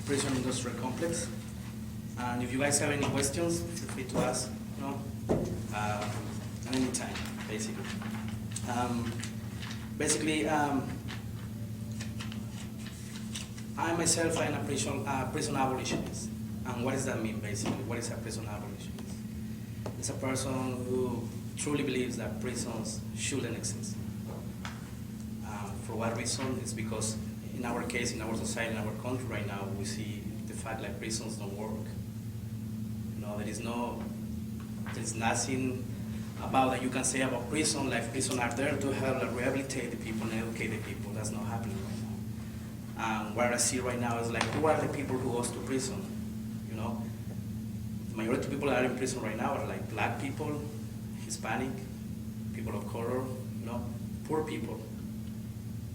prison industrial complex. And if you guys have any questions, feel free to ask, at any time, basically. I myself am a prison abolitionist. And what does that mean, basically? What is a prison abolitionist? It's a person who truly believes that prisons shouldn't exist. For what reason? It's because in our case, in our society, in our country right now, we see the fact that prisons don't work. There's nothing about that you can say about prison, like prisons are there to help rehabilitate the people and educate the people. That's not happening right now. What I see right now is like, who are the people who goes to prison? The majority of people that are in prison right now are like black people, Hispanic, people of color, poor people,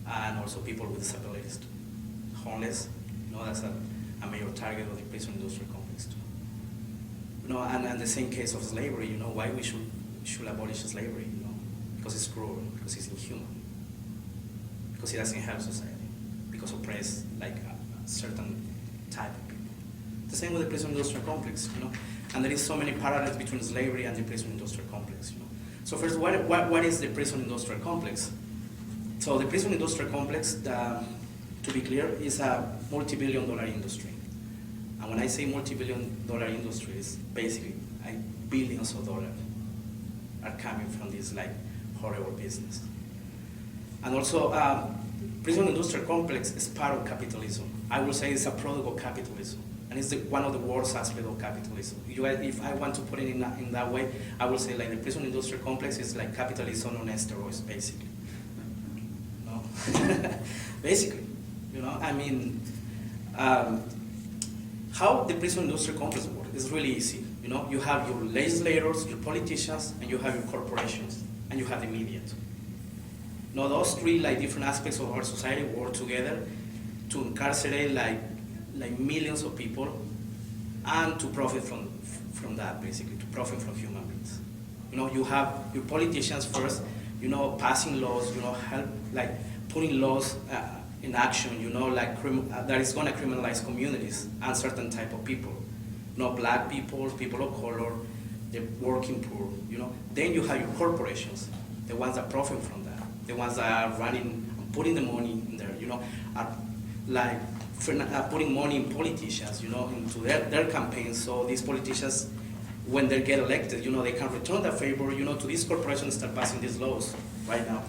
and also people with disabilities, homeless. That's a major target of the prison industrial complex too. And the same case of slavery. Why we should abolish slavery? Because it's cruel, because it's inhuman, because it doesn't help society, because oppress like a certain type of people. The same with the prison industrial complex. And there is so many parallels between slavery and the prison industrial complex. So first, what is the prison industrial complex? So the prison industrial complex, to be clear, is a multi-billion-dollar industry. And when I say multi-billion-dollar industry, it's basically like billions of dollars are coming from this like horrible business. And also, prison industrial complex is part of capitalism. I will say it's a product of capitalism. And it's one of the worst aspects of capitalism. If I want to put it in that way, I will say like the prison industrial complex is like capitalism on steroids, basically. Basically, how the prison industrial complex works is really easy. You have your legislators, your politicians, and you have your corporations, and you have the media. Those three like different aspects of our society work together to incarcerate like millions of people, and to profit from that, basically, to profit from human beings. You have your politicians first, passing laws, help like putting laws in action, that is going to criminalize communities and certain type of people. Black people, people of color, the working poor, Then you have your corporations, the ones that profit from that, the ones that are running, putting the money in there, are like putting money in politicians, into their campaigns. So these politicians, when they get elected, they can return that favor, to these corporations start passing these laws right now.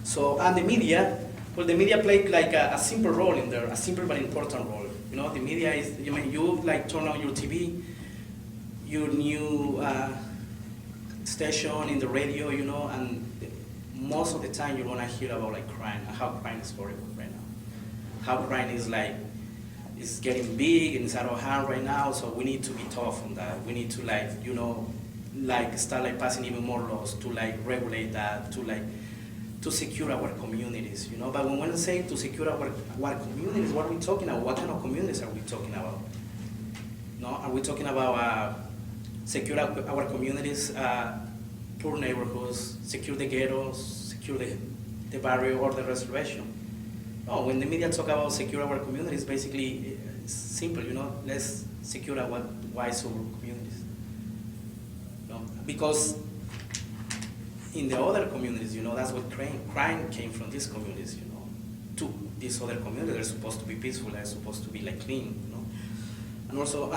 So, and the media, the media play like a simple role in there, a simple but important role. The media is, you like turn on your TV, your new station in the radio, and most of the time you're gonna hear about like crime, and how crime is horrible right now. How crime is like, it's getting big and it's out of hand right now, so we need to be tough on that. We need to start like passing even more laws to like regulate that, to secure our communities, But when we say to secure our communities, what are we talking about? What kind of communities are we talking about? Are we talking about secure our communities, poor neighborhoods, secure the ghettos, secure the barrio or the reservation? No, when the media talk about secure our communities, basically it's simple, let's secure our white suburban communities. Because in the other communities, that's what crime came from these communities, to these other communities. They're supposed to be peaceful, they're supposed to be like clean, And also,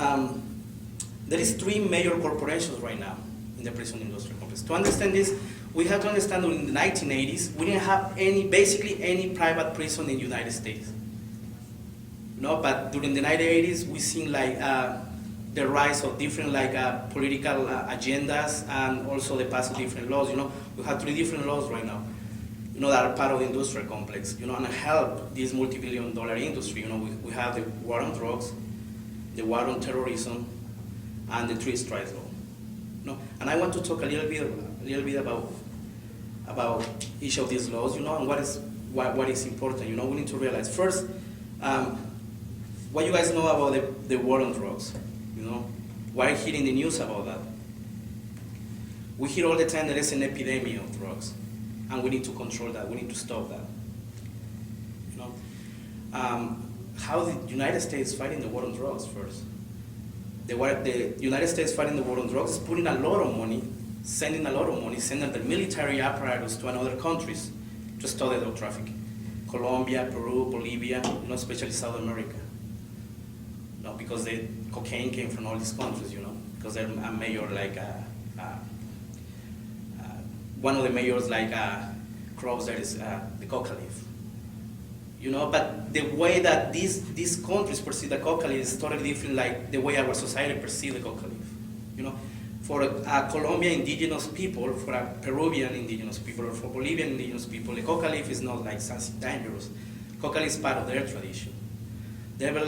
there is 3 major corporations right now in the prison industrial complex. To understand this, we have to understand that in the 1980s, we didn't have basically any private prison in the United States. But during the 1980s, we seen like the rise of different like political agendas, and also the passing of different laws. We have 3 different laws right now, that are part of the industrial complex, and help this multi-billion-dollar industry. We have the war on drugs, the war on terrorism, and the 3 strikes law. And I want to talk a little bit about each of these laws, and what is important. We need to realize first, what you guys know about the war on drugs. Why are you hearing the news about that? We hear all the time there is an epidemic of drugs, and we need to control that. We need to stop that. how the United States fighting the war on drugs first. The United States fighting the war on drugs is putting a lot of money, sending the military apparatus to another countries to study drug trafficking. Colombia, Peru, Bolivia, especially South America. Because the cocaine came from all these countries, because they're a major, one of the majors, crops that is the coca leaf. But the way that these countries perceive the coca leaf is totally different, like the way our society perceives the coca leaf. For a Colombian indigenous people, for a Peruvian indigenous people, or for Bolivian indigenous people, the coca leaf is not like something dangerous. Coca leaf is part of their tradition. They were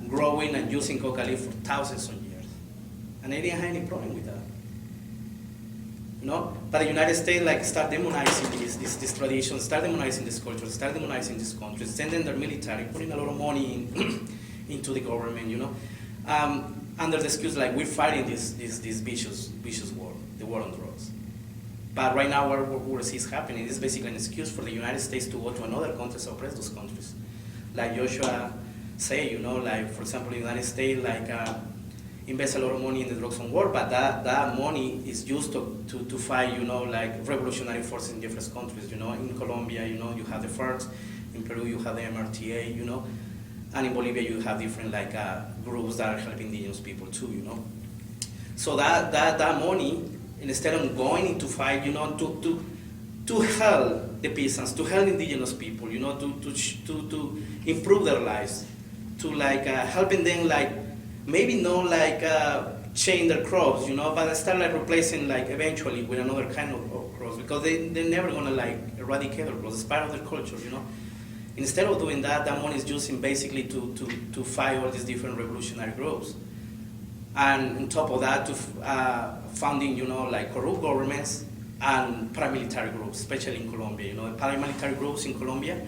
growing and using coca leaf for thousands of years, and they didn't have any problem with that. But the United States start demonizing this tradition, start demonizing this culture, start demonizing this country, sending their military, putting a lot of money into the government, under the excuse we're fighting this vicious war, the war on drugs. But right now what we see is happening is basically an excuse for the United States to go to another country to oppress those countries. Like Joshua say, for example, the United States invest a lot of money in the drugs on war, but that money is used to fight, revolutionary forces in different countries. In Colombia, you have the FARC, in Peru you have the MRTA, and in Bolivia you have different groups that are helping indigenous people too, So that money, instead of going into fight, to help the peasants, to help indigenous people, to improve their lives, to helping them maybe not change their crops, but start replacing eventually with another kind of crops, because they're never gonna eradicate their crops. It's part of their culture, Instead of doing that, that money is using basically to fight all these different revolutionary groups. And on top of that, to funding, corrupt governments and paramilitary groups, especially in Colombia. The paramilitary groups in Colombia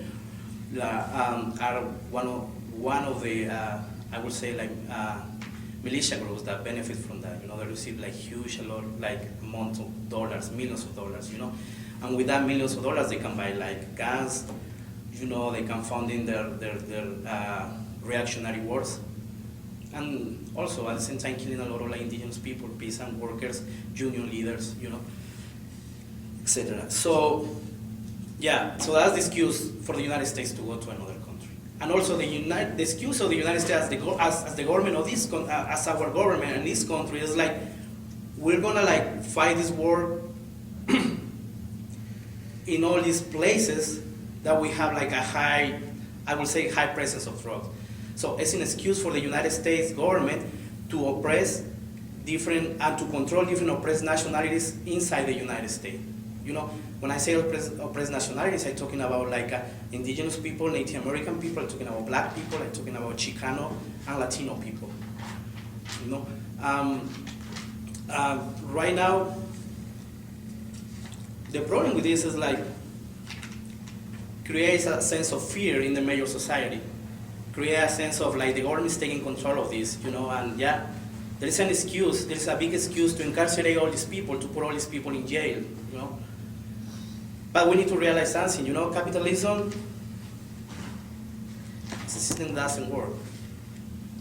are one of the, I would say, militia groups that benefit from that. They receive huge amounts of dollars, millions of dollars. And with that millions of dollars, they can buy guns. They can fund in their reactionary wars, and also at the same time killing a lot of indigenous people, peasant workers, union leaders, etc. So that's the excuse for the United States to go to another country, and also the excuse of the United States as the government of this as our government in this country is we're gonna fight this war in all these places that we have a high, I would say, high presence of drugs. So it's an excuse for the United States government to oppress different and to control different oppressed nationalities inside the United States. When I say oppressed nationalities, I'm talking about indigenous people, Native American people, I'm talking about black people, I'm talking about Chicano and Latino people. Right now, the problem with this is creates a sense of fear in the major society, create a sense of the government is taking control of this, and there is an excuse, there is a big excuse to incarcerate all these people, to put all these people in jail, But we need to realize something, capitalism, the system doesn't work,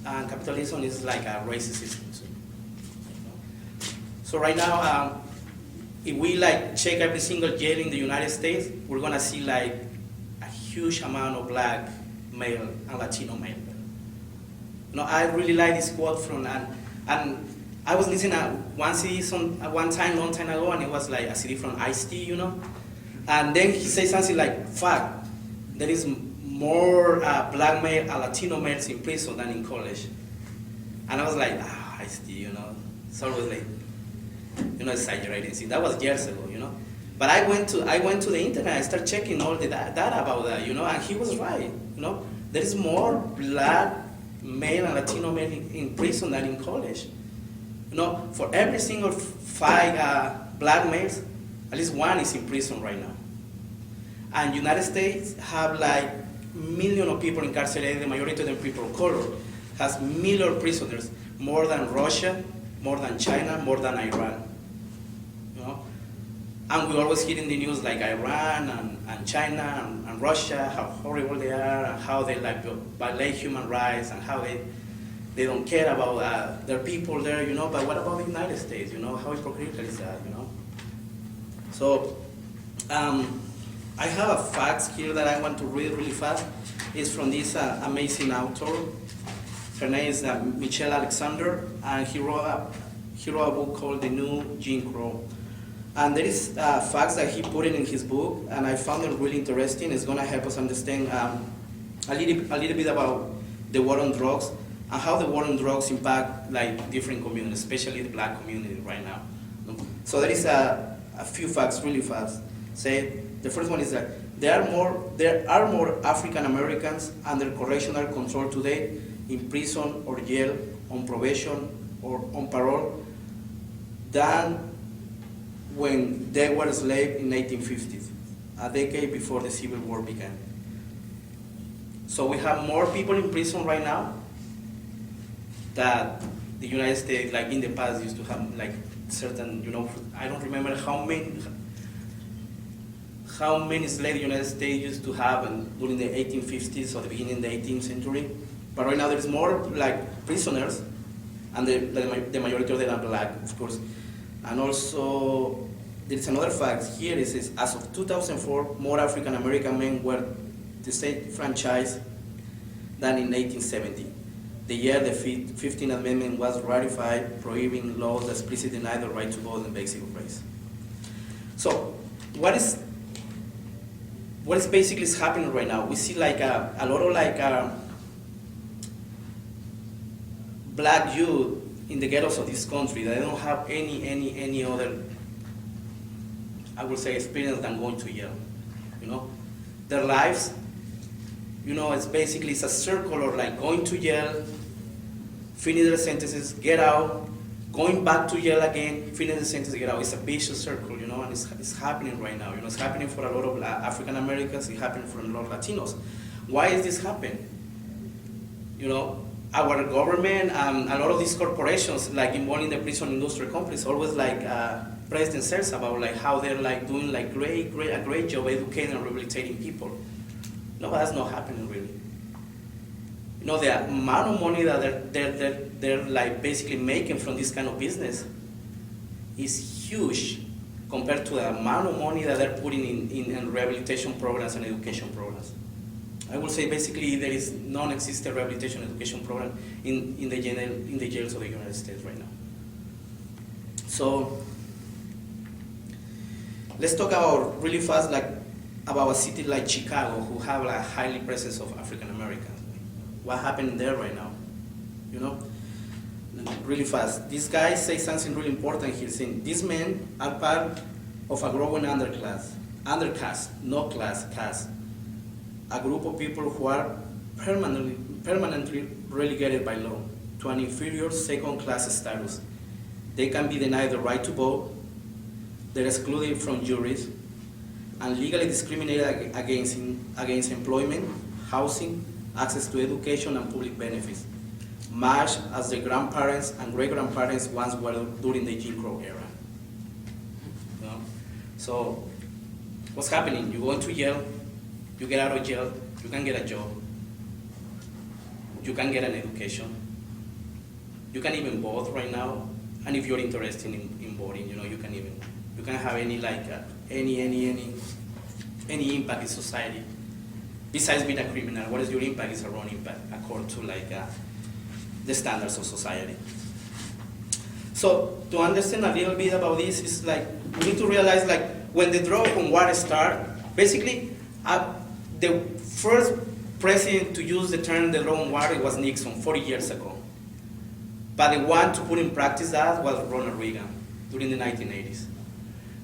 and capitalism is a racist system. So right now, if we check every single jail in the United States, we're gonna see huge amount of black male and Latino male. I really like this quote from, and I was listening at one CD long time ago, and it was a CD from Ice-T, and then he said something fuck, there is more black male and Latino males in prison than in college. And I was Ice-T, it's always exaggerating. See, that was years ago, But I went to the internet, I started checking all the data about that, and he was right, There is more black male and Latino male in prison than in college. For every single 5 black males, at least 1 is in prison right now. And United States have millions of people incarcerated, the majority of them people of color, has millions of prisoners, more than Russia, more than China, more than Iran. And we always hear in the news Iran and China and and Russia, how horrible they are, and how they like violate human rights, and how they don't care about their people there, you know. But what about the United States? You know, how hypocritical is that? You know. So I have a fact here that I want to read really fast. It's from this amazing author. Her name is Michelle Alexander, and he wrote a book called The New Jim Crow. And there is facts that he put in his book, and I found them really interesting. It's going to help us understand a little bit about the war on drugs and how the war on drugs impact like different communities, especially the black community right now. So there is a few facts really fast. Say the first one is that there are more African Americans under correctional control today in prison or jail, on probation or on parole, than when they were slaves in 1850s, a decade before the Civil War began. So we have more people in prison right now that the United States, like in the past, used to have like certain, you know, I don't remember how many slaves the United States used to have during the 1850s or the beginning of the 18th century. But right now there's more like prisoners, and the majority of them are black, of course. And also, there's another fact here. It says, as of 2004, more African American men were disenfranchised than in 1870. The year the 15th Amendment was ratified, prohibiting laws that explicitly denied the right to vote and basic rights. So, what is basically happening right now? We see like a lot of like black youth in the ghettos of this country that don't have any other, I would say, experience than going to jail. You know, their lives, you know, it's a circle of like going to jail, finish their sentences, get out, going back to jail again, finish the sentence, get out. It's a vicious circle, you know, and it's happening right now. You know, it's happening for a lot of African Americans. It's happening for a lot of Latinos. Why is this happening? You know, our government and a lot of these corporations, like involved in the prison industry companies, always like praise themselves about like how they're like doing like a great job educating and rehabilitating people. No, but that's not happening really. You know, the amount of money that they're like basically making from this kind of business is huge compared to the amount of money that they're putting in rehabilitation programs and education programs. I will say basically there is non-existent rehabilitation education program in the jails of the United States right now. So let's talk about really fast like about a city like Chicago who have a highly presence of African Americans. What happened there right now? You know, really fast. This guy says something really important here, saying these men are part of a growing undercaste, not caste. A group of people who are permanently relegated by law to an inferior second-class status. They can be denied the right to vote, they're excluded from juries, and legally discriminated against employment, housing, access to education, and public benefits, much as their grandparents and great-grandparents once were during the Jim Crow era. You know? So what's happening? You go into jail, you get out of jail, you can get a job, you can get an education, you can even vote right now, and if you're interested in voting, you know, you can have any like any impact in society. Besides being a criminal, what is your impact? Is a wrong impact according to like the standards of society. So to understand a little bit about this, is like we need to realize like when the drug on war start, basically. The first president to use the term the drug on war was Nixon 40 years ago. But the one to put in practice that was Ronald Reagan during the 1980s.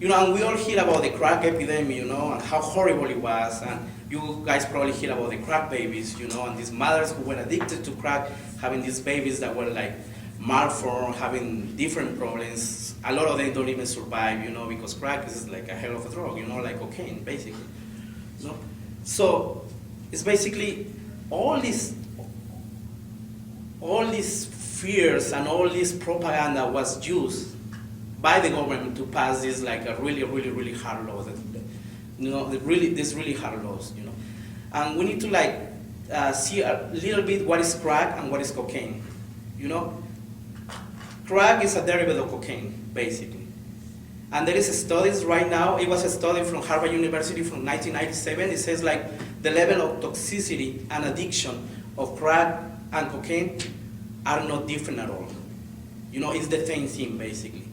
You know, and we all hear about the crack epidemic, you know, and how horrible it was. And you guys probably hear about the crack babies, you know, and these mothers who were addicted to crack, having these babies that were like malformed, having different problems. A lot of them don't even survive, you know, because crack is like a hell of a drug, you know, like cocaine, basically. You know? So it's basically all these fears and all this propaganda was used by the government to pass this like a really hard law. These really hard laws, and we need to like see a little bit what is crack and what is cocaine, Crack is a derivative of cocaine, basically. And there is studies right now, it was a study from Harvard University from 1997, it says like the level of toxicity and addiction of crack and cocaine are not different at all. It's the same thing, basically.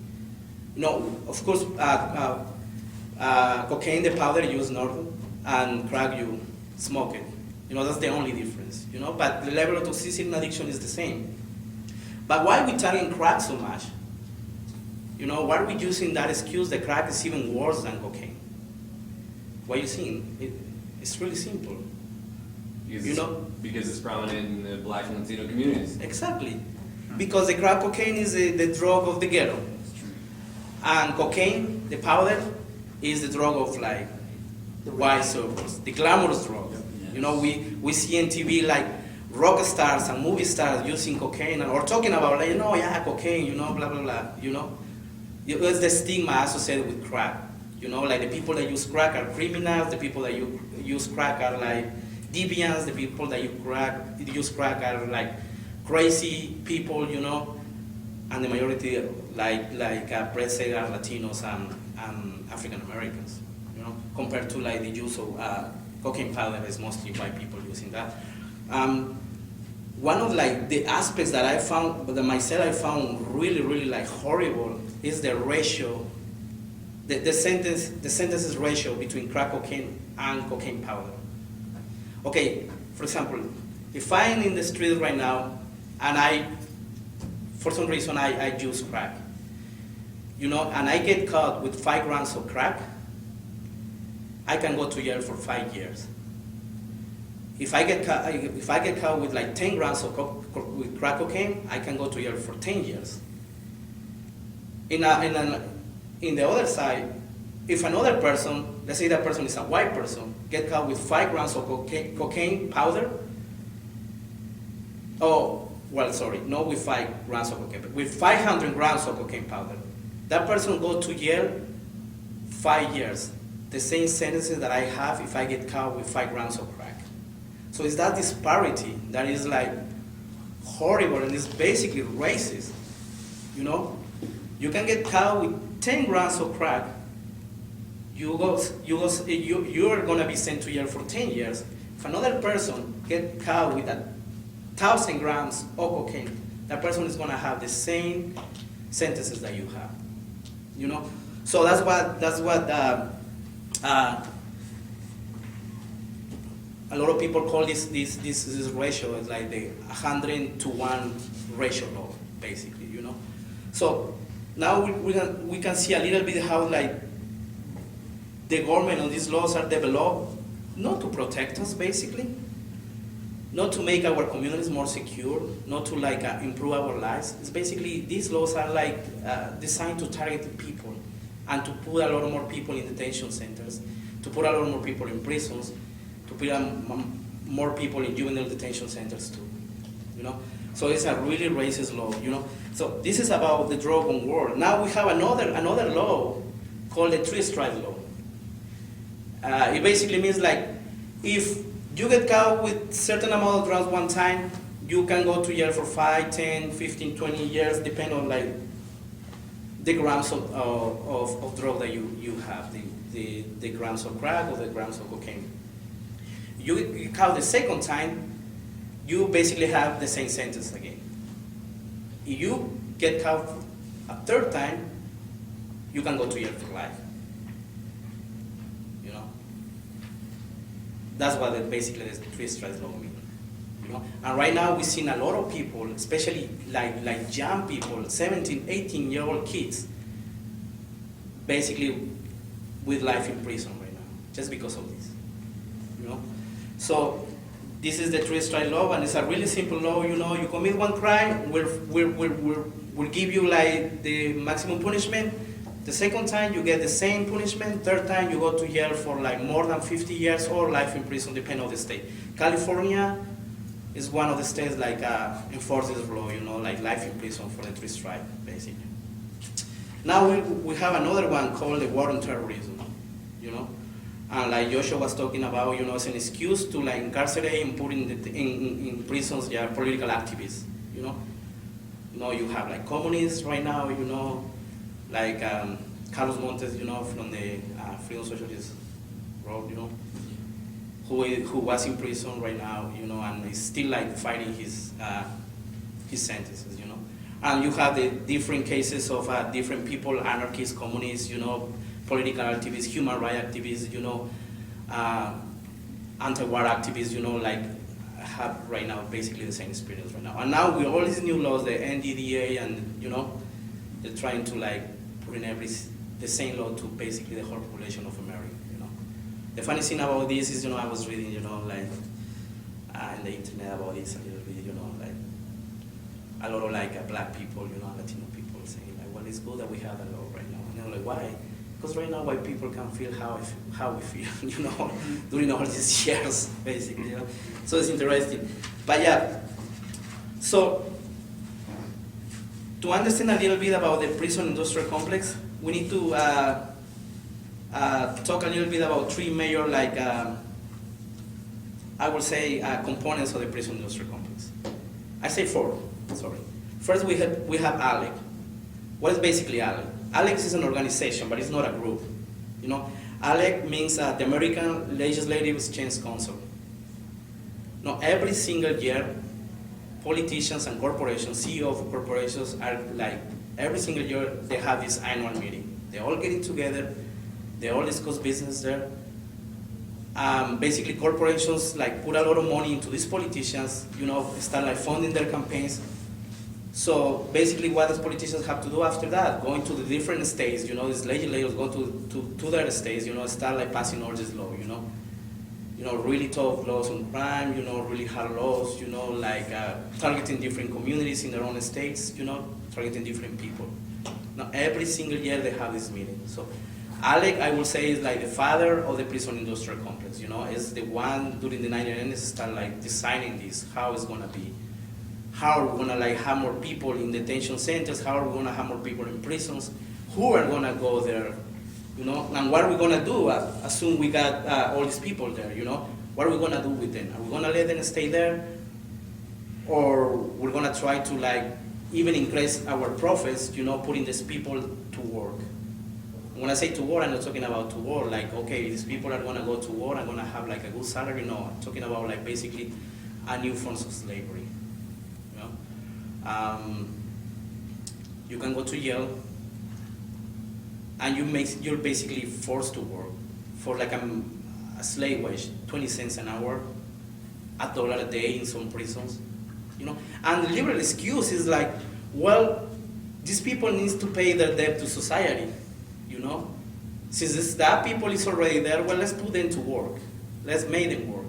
Of course, cocaine, the powder, you snort, and crack, you smoke it. That's the only difference, but the level of toxicity and addiction is the same. But why are we targeting crack so much? Why are we using that excuse that crack is even worse than cocaine? What are you seeing? It's really simple. Because it's prominent in the Black and Latino communities. Exactly. Because the crack cocaine is the drug of the ghetto. And cocaine, the powder, is the drug of like the white circles, the glamorous drug. We see in TV like rock stars and movie stars using cocaine or talking about like, cocaine, blah, blah, blah, It's the stigma associated with crack. Like the people that use crack are criminals, the people that use crack are like deviants, the people that use crack are like crazy people, and the majority like let's say are Latinos and African Americans, compared to like the use of cocaine powder is mostly white people using that. One of like the aspects that I found really, really like horrible is the ratio, the sentences ratio between crack cocaine and cocaine powder. Okay, for example, if I'm in the street right now and for some reason I use crack, and I get caught with 5 grams of crack, I can go to jail for 5 years. If I get caught with like 10 grams with crack cocaine, I can go to jail for 10 years. In the other side, if another person, let's say that person is a white person, get caught with 5 grams of cocaine powder, not with 5 grams of cocaine, but with 500 grams of cocaine powder, that person go to jail 5 years. The same sentences that I have if I get caught with 5 grams of crack. So it's that disparity that is like horrible and it's basically racist. You can get caught with 10 grams of crack, you're gonna be sent to jail for 10 years. If another person get caught with 1,000 grams of cocaine, that person is gonna have the same sentences that you have. So that's what a lot of people call this ratio. It's like the 100-to-1 ratio law, basically. So now we can see a little bit how like the government and these laws are developed not to protect us, basically, not to make our communities more secure, not to like improve our lives. It's basically these laws are like designed to target people and to put a lot more people in detention centers, to put a lot more people in prisons, to put more people in juvenile detention centers too, So it's a really racist law, So this is about the drug on war. Now we have another law called the 3-strike law. It basically means like if you get caught with certain amount of drugs one time, you can go to jail for 5, 10, 15, 20 years, depending on like the grams of drug that you have, the grams of crack or the grams of cocaine. You get caught the second time, you basically have the same sentence again. If you get caught a third time, you can go to jail for life. That's what basically the 3-strike law means. And right now we've seen a lot of people, especially like young people, 17, 18-year-old kids, basically with life in prison right now, just because of this. So this is the 3-strike law, and it's a really simple law. You commit one crime, we'll give you like the maximum punishment. The second time you get the same punishment. Third time you go to jail for like more than 50 years or life in prison, depending on the state. California is one of the states like enforces this law, like life in prison for the 3-strike, basically. Now we have another one called the war on terrorism. And like Joshua was talking about, it's an excuse to like incarcerate and put in prisons, political activists, you have like communists right now, like Carlos Montes, from the Freedom Socialist Road, who was in prison right now, and is still like fighting his sentences, And you have the different cases of different people, anarchists, communists, political activists, human rights activists, anti-war activists, like have right now basically the same experience right now. And now with all these new laws, the NDDA, and they're trying to like put in the same law to basically the whole population of America. The funny thing about this is, I was reading, like in the internet about this a little bit, like a lot of like black people, Latino people saying like, well, it's good that we have that law right now. And I'm like, why? Because right now white people can feel how we feel, during all these years, basically. So it's interesting. But yeah, so to understand a little bit about the prison industrial complex, we need to talk a little bit about three major, like, I would say, components of the prison industrial complex. I say four, sorry. First, we have ALEC. What is basically ALEC? ALEC is an organization, but it's not a group. ALEC means the American Legislative Exchange Council. Now, every single year, politicians and corporations, CEOs of corporations are like, every single year they have this annual meeting. They're all getting together, they all discuss business there. Basically, corporations like put a lot of money into these politicians, start like funding their campaigns. So basically what the politicians have to do after that, going to the different states, these legislators go to their states, start like passing all this law, really tough laws on crime, really hard laws, like targeting different communities in their own states, targeting different people. Now every single year they have this meeting. So ALEC, I would say, is like the father of the prison industrial complex, is the one during the 1990s start like designing this, how it's gonna be. How are we gonna like have more people in detention centers? How are we gonna have more people in prisons? Who are gonna go there? And what are we gonna do as soon we got all these people there? What are we gonna do with them? Are we gonna let them stay there, or we're gonna try to like even increase our profits? Putting these people to work. When I say to war, I'm not talking about to war like, okay, these people are gonna go to war, I'm gonna have like a good salary. No, I'm talking about like basically a new form of slavery. You can go to jail, and you're basically forced to work for like a slave wage, 20 cents an hour, $1 a day in some prisons, And the liberal excuse is like, well, these people need to pay their debt to society, Since that people is already there, well, let's put them to work. Let's make them work.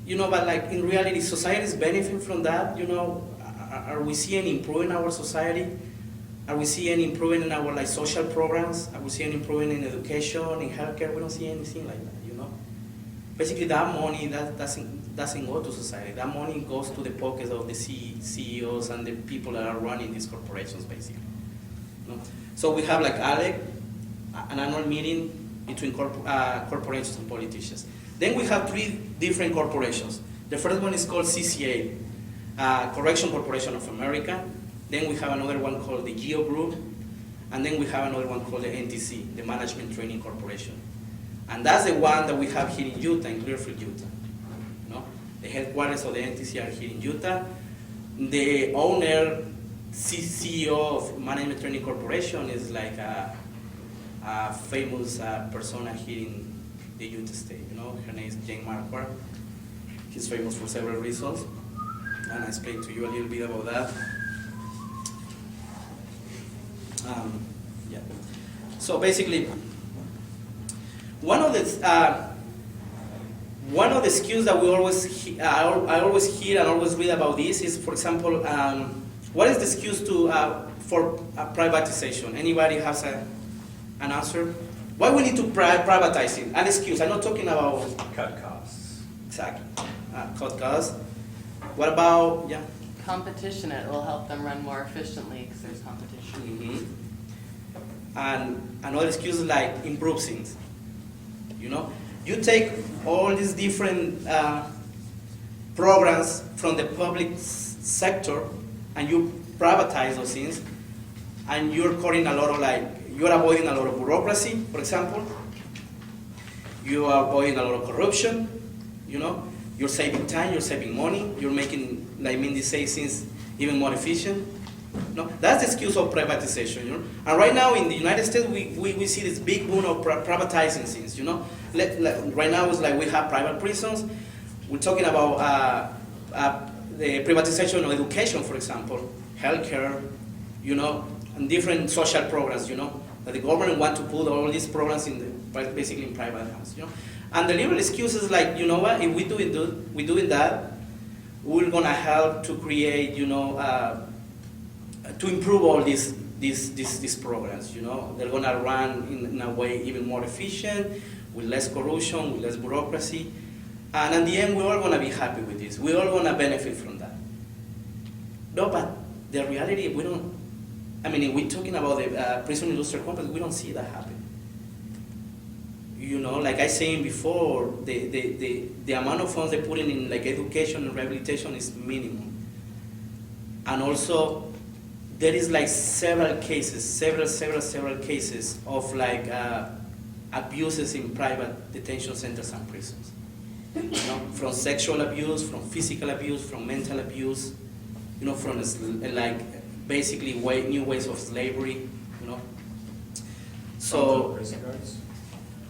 But like in reality, society is benefiting from that. Are we seeing improvement in our society? Are we seeing improvement in our like social programs? Are we seeing improvement in education, in healthcare? We don't see anything like that. Basically, that money that doesn't go to society. That money goes to the pockets of the CEOs and the people that are running these corporations, basically. So we have like ALEC, an annual meeting between corporations and politicians. Then we have three different corporations. The first one is called CCA, Correction Corporation of America. Then we have another one called the GEO Group. And then we have another one called the NTC, the Management Training Corporation. And that's the one that we have here in Utah, in Clearfield, Utah. The headquarters of the NTC are here in Utah. The owner, CEO of Management Training Corporation is like a famous persona here in the Utah State. Her name is Jane Marquardt. She's famous for several reasons, and I explained to you a little bit about that. Yeah. So basically, one of the skills that we always I always hear and always read about this is, for example, what is the excuse for privatization? Anybody has an answer? Why we need to privatize it? An excuse. I'm not talking about Cut costs. Exactly. Cut costs. What about competition? It will help them run more efficiently because there's competition. And another excuse is like improve things. You know, you take all these different programs from the public sector and you privatize those things, and you're cutting a lot of you're avoiding a lot of bureaucracy, for example. You are avoiding a lot of corruption, you know. You're saving time, you're saving money, you're making, like Mindy says, things even more efficient. No, that's the excuse of privatization, you know. And right now in the United States, we see this big boom of privatizing things, you know. Right now it's like we have private prisons. We're talking about the privatization of education, for example, healthcare, you know, and different social programs, you know, that the government want to put all these programs basically in private hands, you know. And the liberal excuse is like, you know what, if we're doing that, we're gonna help to create, you know, to improve all these programs, you know. They're gonna run in a way even more efficient, with less corruption, with less bureaucracy. And in the end, we're all gonna be happy with this. We're all gonna benefit from that. No, but the reality, we don't, I mean, if we're talking about the prison industrial complex, we don't see that happen. You know, like I saying before, the amount of funds they put in like education and rehabilitation is minimum. And also, there is like several cases of like abuses in private detention centers and prisons. You know, from sexual abuse, from physical abuse, from mental abuse, you know, from like basically new ways of slavery, you know. So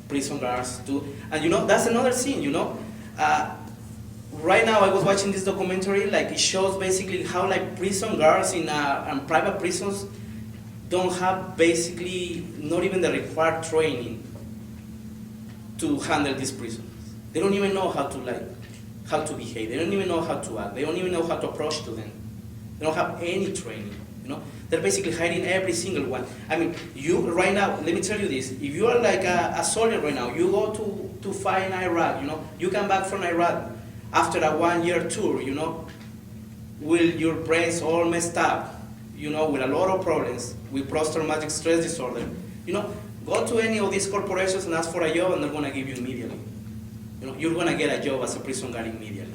prison guards too, and you know that's another thing. You know, right now I was watching this documentary. Like it shows basically how like prison guards in private prisons don't have basically not even the required training to handle these prisoners. They don't even know how to behave. They don't even know how to act. They don't even know how to approach to them. They don't have any training. You know, they're basically hiding every single one. I mean, you right now, let me tell you this. If you are like a soldier right now, you go to fight in Iraq, you know, you come back from Iraq after a 1-year tour, you know, with your brains all messed up, you know, with a lot of problems, with post-traumatic stress disorder, you know, go to any of these corporations and ask for a job and they're gonna give you immediately. You know, you're gonna get a job as a prison guard immediately.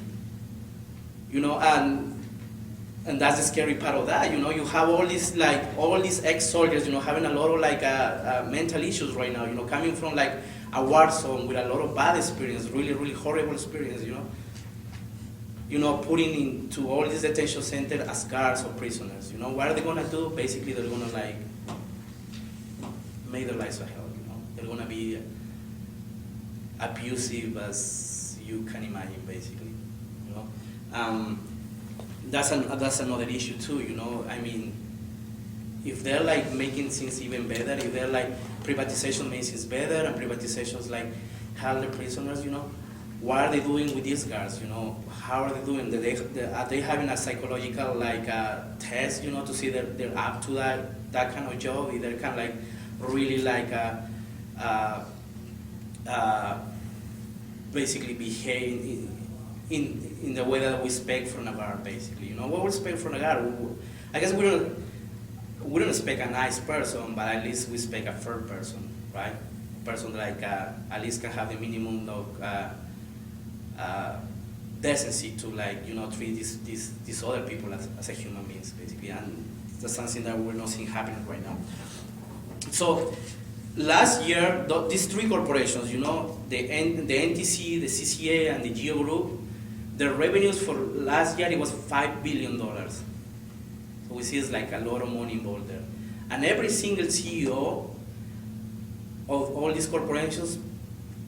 You know, and that's the scary part of that. You know, you have all these ex-soldiers, you know, having a lot of like mental issues right now. You know, coming from like a war zone with a lot of bad experience, really, really horrible experience. You know, putting into all these detention centers as guards or prisoners. You know, what are they gonna do? Basically, they're gonna like make their lives a hell. You know, they're gonna be abusive as you can imagine, basically. You know. That's another issue too, you know. I mean, if they're like making things even better, if they're like privatization makes things better and privatizations like help the prisoners, you know, what are they doing with these guards, you know? How are they doing? Are they having a psychological like test, you know, to see that they're up to that kind of job? If they're kind of like really like basically behaving in the way that we expect from a guard, basically. You know, what we expect from a guard, I guess we don't expect a nice person, but at least we expect a fair person, right? A person that like at least can have the minimum of decency to like, you know, treat these other people as a human beings, basically. And that's something that we're not seeing happening right now. So last year, these three corporations, you know, the NTC, the CCA, and the Geo Group, their revenues for last year, it was $5 billion. So we see it's like a lot of money involved there. And every single CEO of all these corporations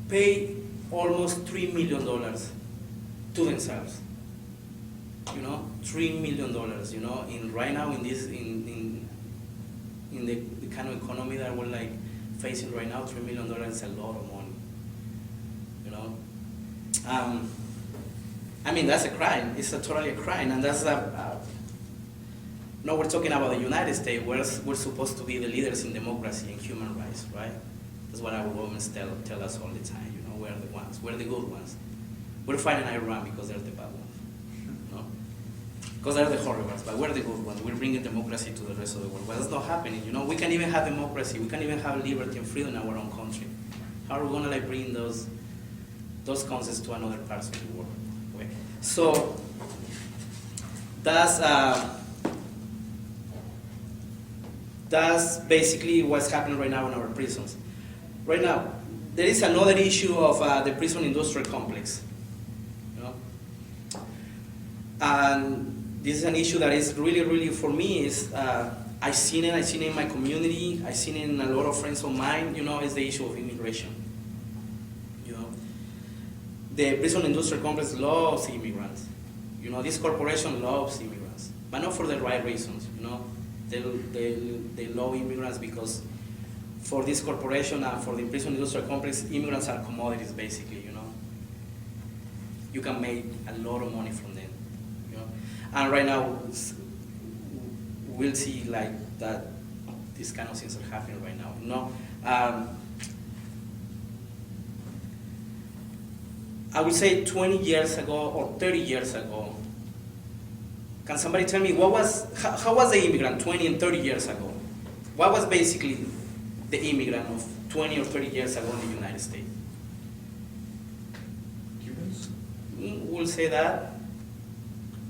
pay almost $3 million to themselves. You know, $3 million, you know, right now in the kind of economy that we're like facing right now, $3 million is a lot of money. You know? I mean, that's a crime. It's totally a crime, and that's no, we're talking about the United States, where we're supposed to be the leaders in democracy and human rights, right? That's what our governments tell us all the time. You know, we're the ones, we're the good ones. We're fighting Iran because they're the bad ones, you know? Because they're the horrible ones, but we're the good ones. We're bringing democracy to the rest of the world. But that's not happening. You know, we can't even have democracy. We can't even have liberty and freedom in our own country. How are we gonna like bring those concepts to another parts of the world? Okay. So that's basically what's happening right now in our prisons. Right now, there is another issue of the prison industrial complex. You know? And this is an issue that is really for me is I've seen it in my community, I've seen it in a lot of friends of mine, you know, is the issue of immigration. You know, the prison industrial complex loves immigrants. You know, this corporation loves immigrants, but not for the right reasons, you know. They love immigrants because for this corporation and for the prison industrial complex, immigrants are commodities basically, you know. You can make a lot of money from them, you know. And right now, we'll see like that these kind of things are happening right now, you know. I would say 20 years ago or 30 years ago, can somebody tell me how was the immigrant 20 and 30 years ago? What was basically the immigrant of 20 or 30 years ago in the United States? Cubans? We'll say that.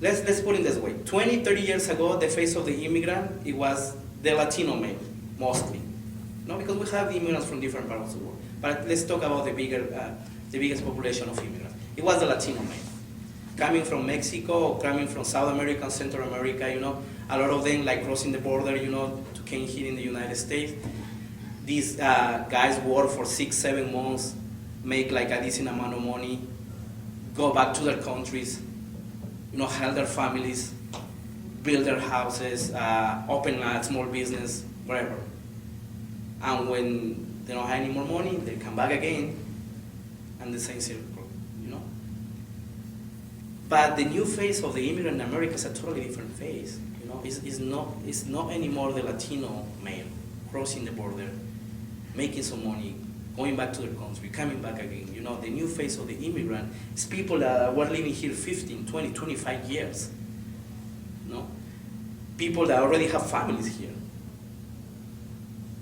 Let's put it this way. 20, 30 years ago, the face of the immigrant, it was the Latino male, mostly. No, because we have immigrants from different parts of the world. But let's talk about the biggest population of immigrants. It was the Latino male. Coming from Mexico, coming from South America, Central America, you know, a lot of them like crossing the border, you know, to came here in the United States. These guys work for 6-7 months, make like a decent amount of money, go back to their countries, you know, help their families, build their houses, open a small business, whatever. And when they don't have any more money, they come back again, and the same circle, you know. But the new face of the immigrant in America is a totally different face, you know. It's not anymore the Latino male crossing the border, making some money, going back to their country, coming back again. You know, the new face of the immigrant is people that were living here 15, 20, 25 years. You know? People that already have families here.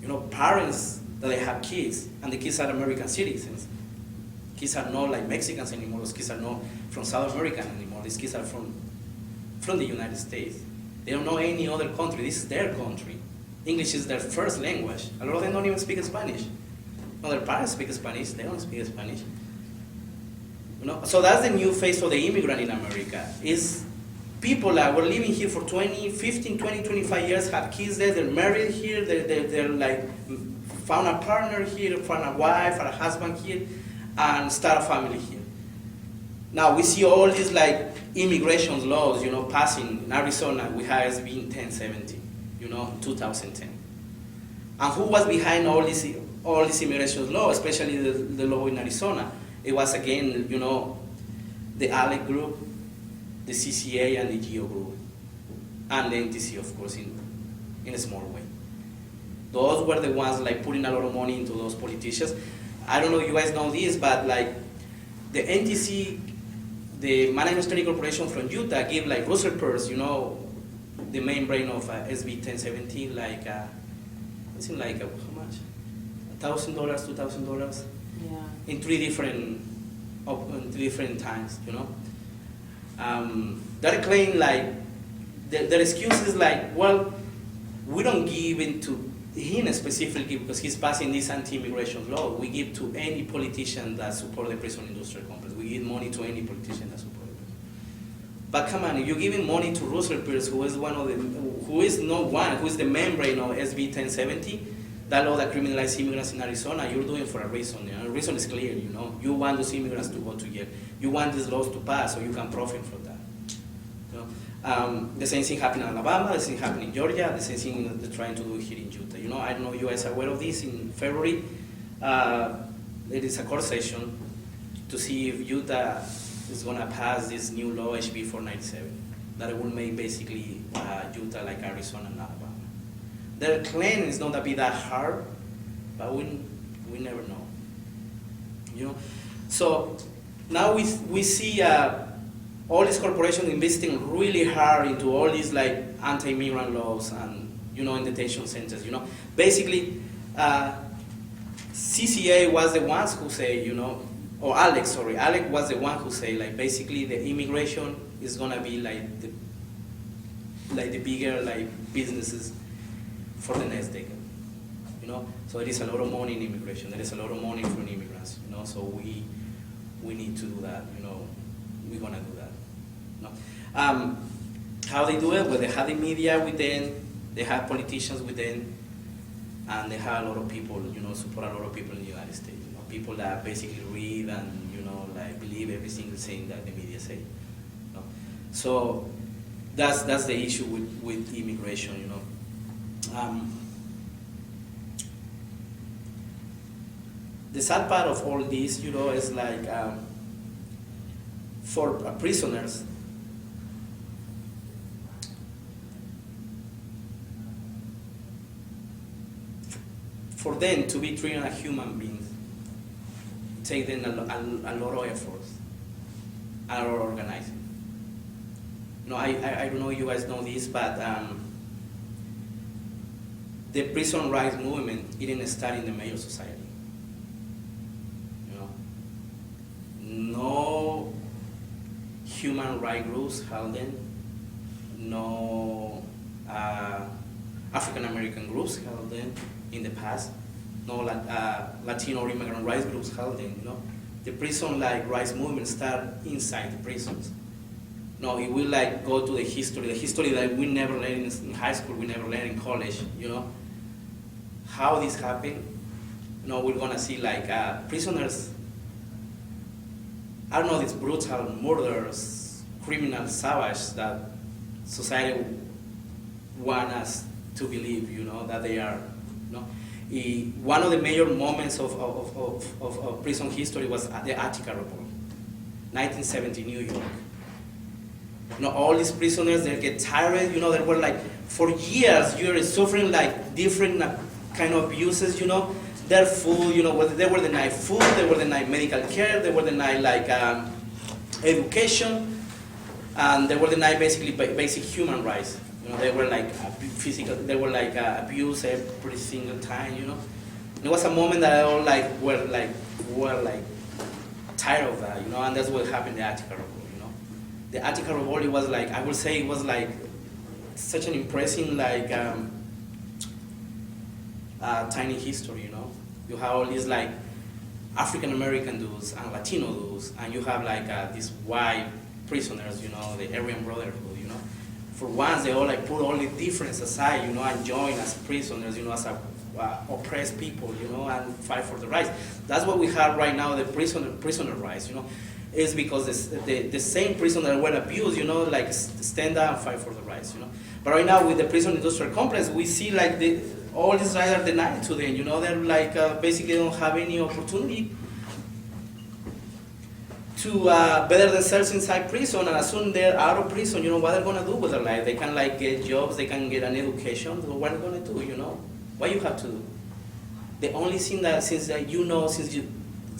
You know, parents that they have kids, and the kids are American citizens. Kids are not like Mexicans anymore, those kids are not from South America anymore, these kids are from the United States. They don't know any other country, this is their country. English is their first language. A lot of them don't even speak Spanish. No, their parents speak Spanish, they don't speak Spanish. You know? So that's the new face of the immigrant in America. Is people that were living here for 15, 20, 25 years, have kids there, they're married here, they're like, found a partner here, found a wife or a husband here, and start a family here. Now we see all these like immigration laws, you know, passing. In Arizona, we have SB 1070, you know, 2010. And who was behind all these immigration laws, especially the law in Arizona? It was again, you know, the ALEC group, the CCA, and the GEO group, and the NTC, of course, in a small way. Those were the ones like putting a lot of money into those politicians. I don't know if you guys know this, but like the NTC, the Management Training Corporation from Utah, gave like Russell Peirce, you know, the main brain of SB 1017, like it seemed like how much? $1,000, $2,000, Yeah. in three different times, you know. They're claiming like their excuse is like, well, we don't give it to him specifically because he's passing this anti-immigration law. We give to any politician that support the prison industrial complex. We give money to any politician that support it. But come on, if you're giving money to Russell Peirce, who is the main brain of SB 1070, that law that criminalizes immigrants in Arizona, you're doing it for a reason. You know? The reason is clear, you know. You want those immigrants to go to jail. You want these laws to pass so you can profit from that. You know? The same thing happened in Alabama, the same happened in Georgia, the same thing they're trying to do here in Utah. You know, I don't know if you guys are aware of this. In February, there is a court session to see if Utah is going to pass this new law, HB 497, that will make basically Utah like Arizona and Alabama. Their claim is not going to be that hard, but we never know. You know, so now we see all these corporations investing really hard into all these like anti-immigrant laws and, you know, in detention centers. You know, basically CCA was the ones who say, or Alex was the one who say, like, basically the immigration is gonna be like the bigger like businesses for the next decade. So there is a lot of money in immigration. There is a lot of money from immigrants. So we need to do that. We're gonna do that. How they do it? Well, they have the media with them. They have politicians with them, and they have a lot of people. Support a lot of people in the United States. People that basically read and like believe every single thing that the media say. So that's the issue with immigration. The sad part of all this, is like for prisoners, for them to be treated as human beings, take them a lot of efforts, a lot of organizing. I don't know if you guys know this, but the prison rights movement, it didn't start in the Mayo Society. No human rights groups held them, no African American groups held them in the past, no Latino or immigrant rights groups held them. The prison rights movement started inside the prisons. It will go to the history that we never learned in high school, we never learned in college. How this happened. We're gonna see prisoners. I don't know, these brutal murderers, criminal savage that society want us to believe, that they are. One of the major moments of prison history was the Attica Revolt, 1970, New York. All these prisoners, they get tired, they were for years, you're suffering different kind of abuses, their food, they were denied food, they were denied medical care, they were denied education, and they were denied basically basic human rights. They were physical, they were abused every single time. There was a moment that all were tired of that, and that's what happened in the Attica Revolt. The Attica Revolt, it was I would say it was such an impressive tiny history. You have all these African American dudes and Latino dudes, and you have these white prisoners, the Aryan Brotherhood. For once, they all put all the difference aside, and join as prisoners, as oppressed people, and fight for the rights. That's what we have right now, the prisoner rights. Is because the same prisoners that were abused, stand up and fight for the rights. But right now, with the prison industrial complex, we see all these rights are denied to them. They're basically don't have any opportunity to better themselves inside prison, and as soon as they're out of prison, what they're gonna do with their life? They can get jobs, they can get an education. So what are they gonna do? What you have to do? The only thing that since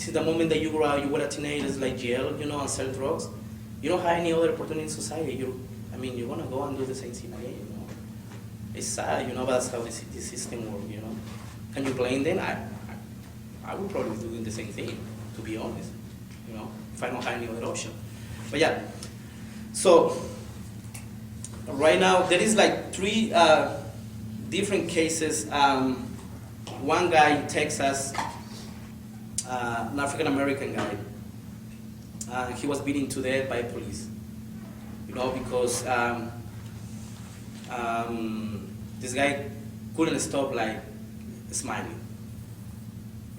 the moment that you grow up, you were a teenager, is jail, and sell drugs. You don't have any other opportunity in society. You're gonna go and do the same thing again. It's sad, but that's how the system works. Can you blame them? I would probably be doing the same thing, to be honest. If I don't have any other option. But yeah, so right now there is 3 different cases. One guy in Texas, an African American guy, he was beaten to death by police. Because this guy couldn't stop smiling.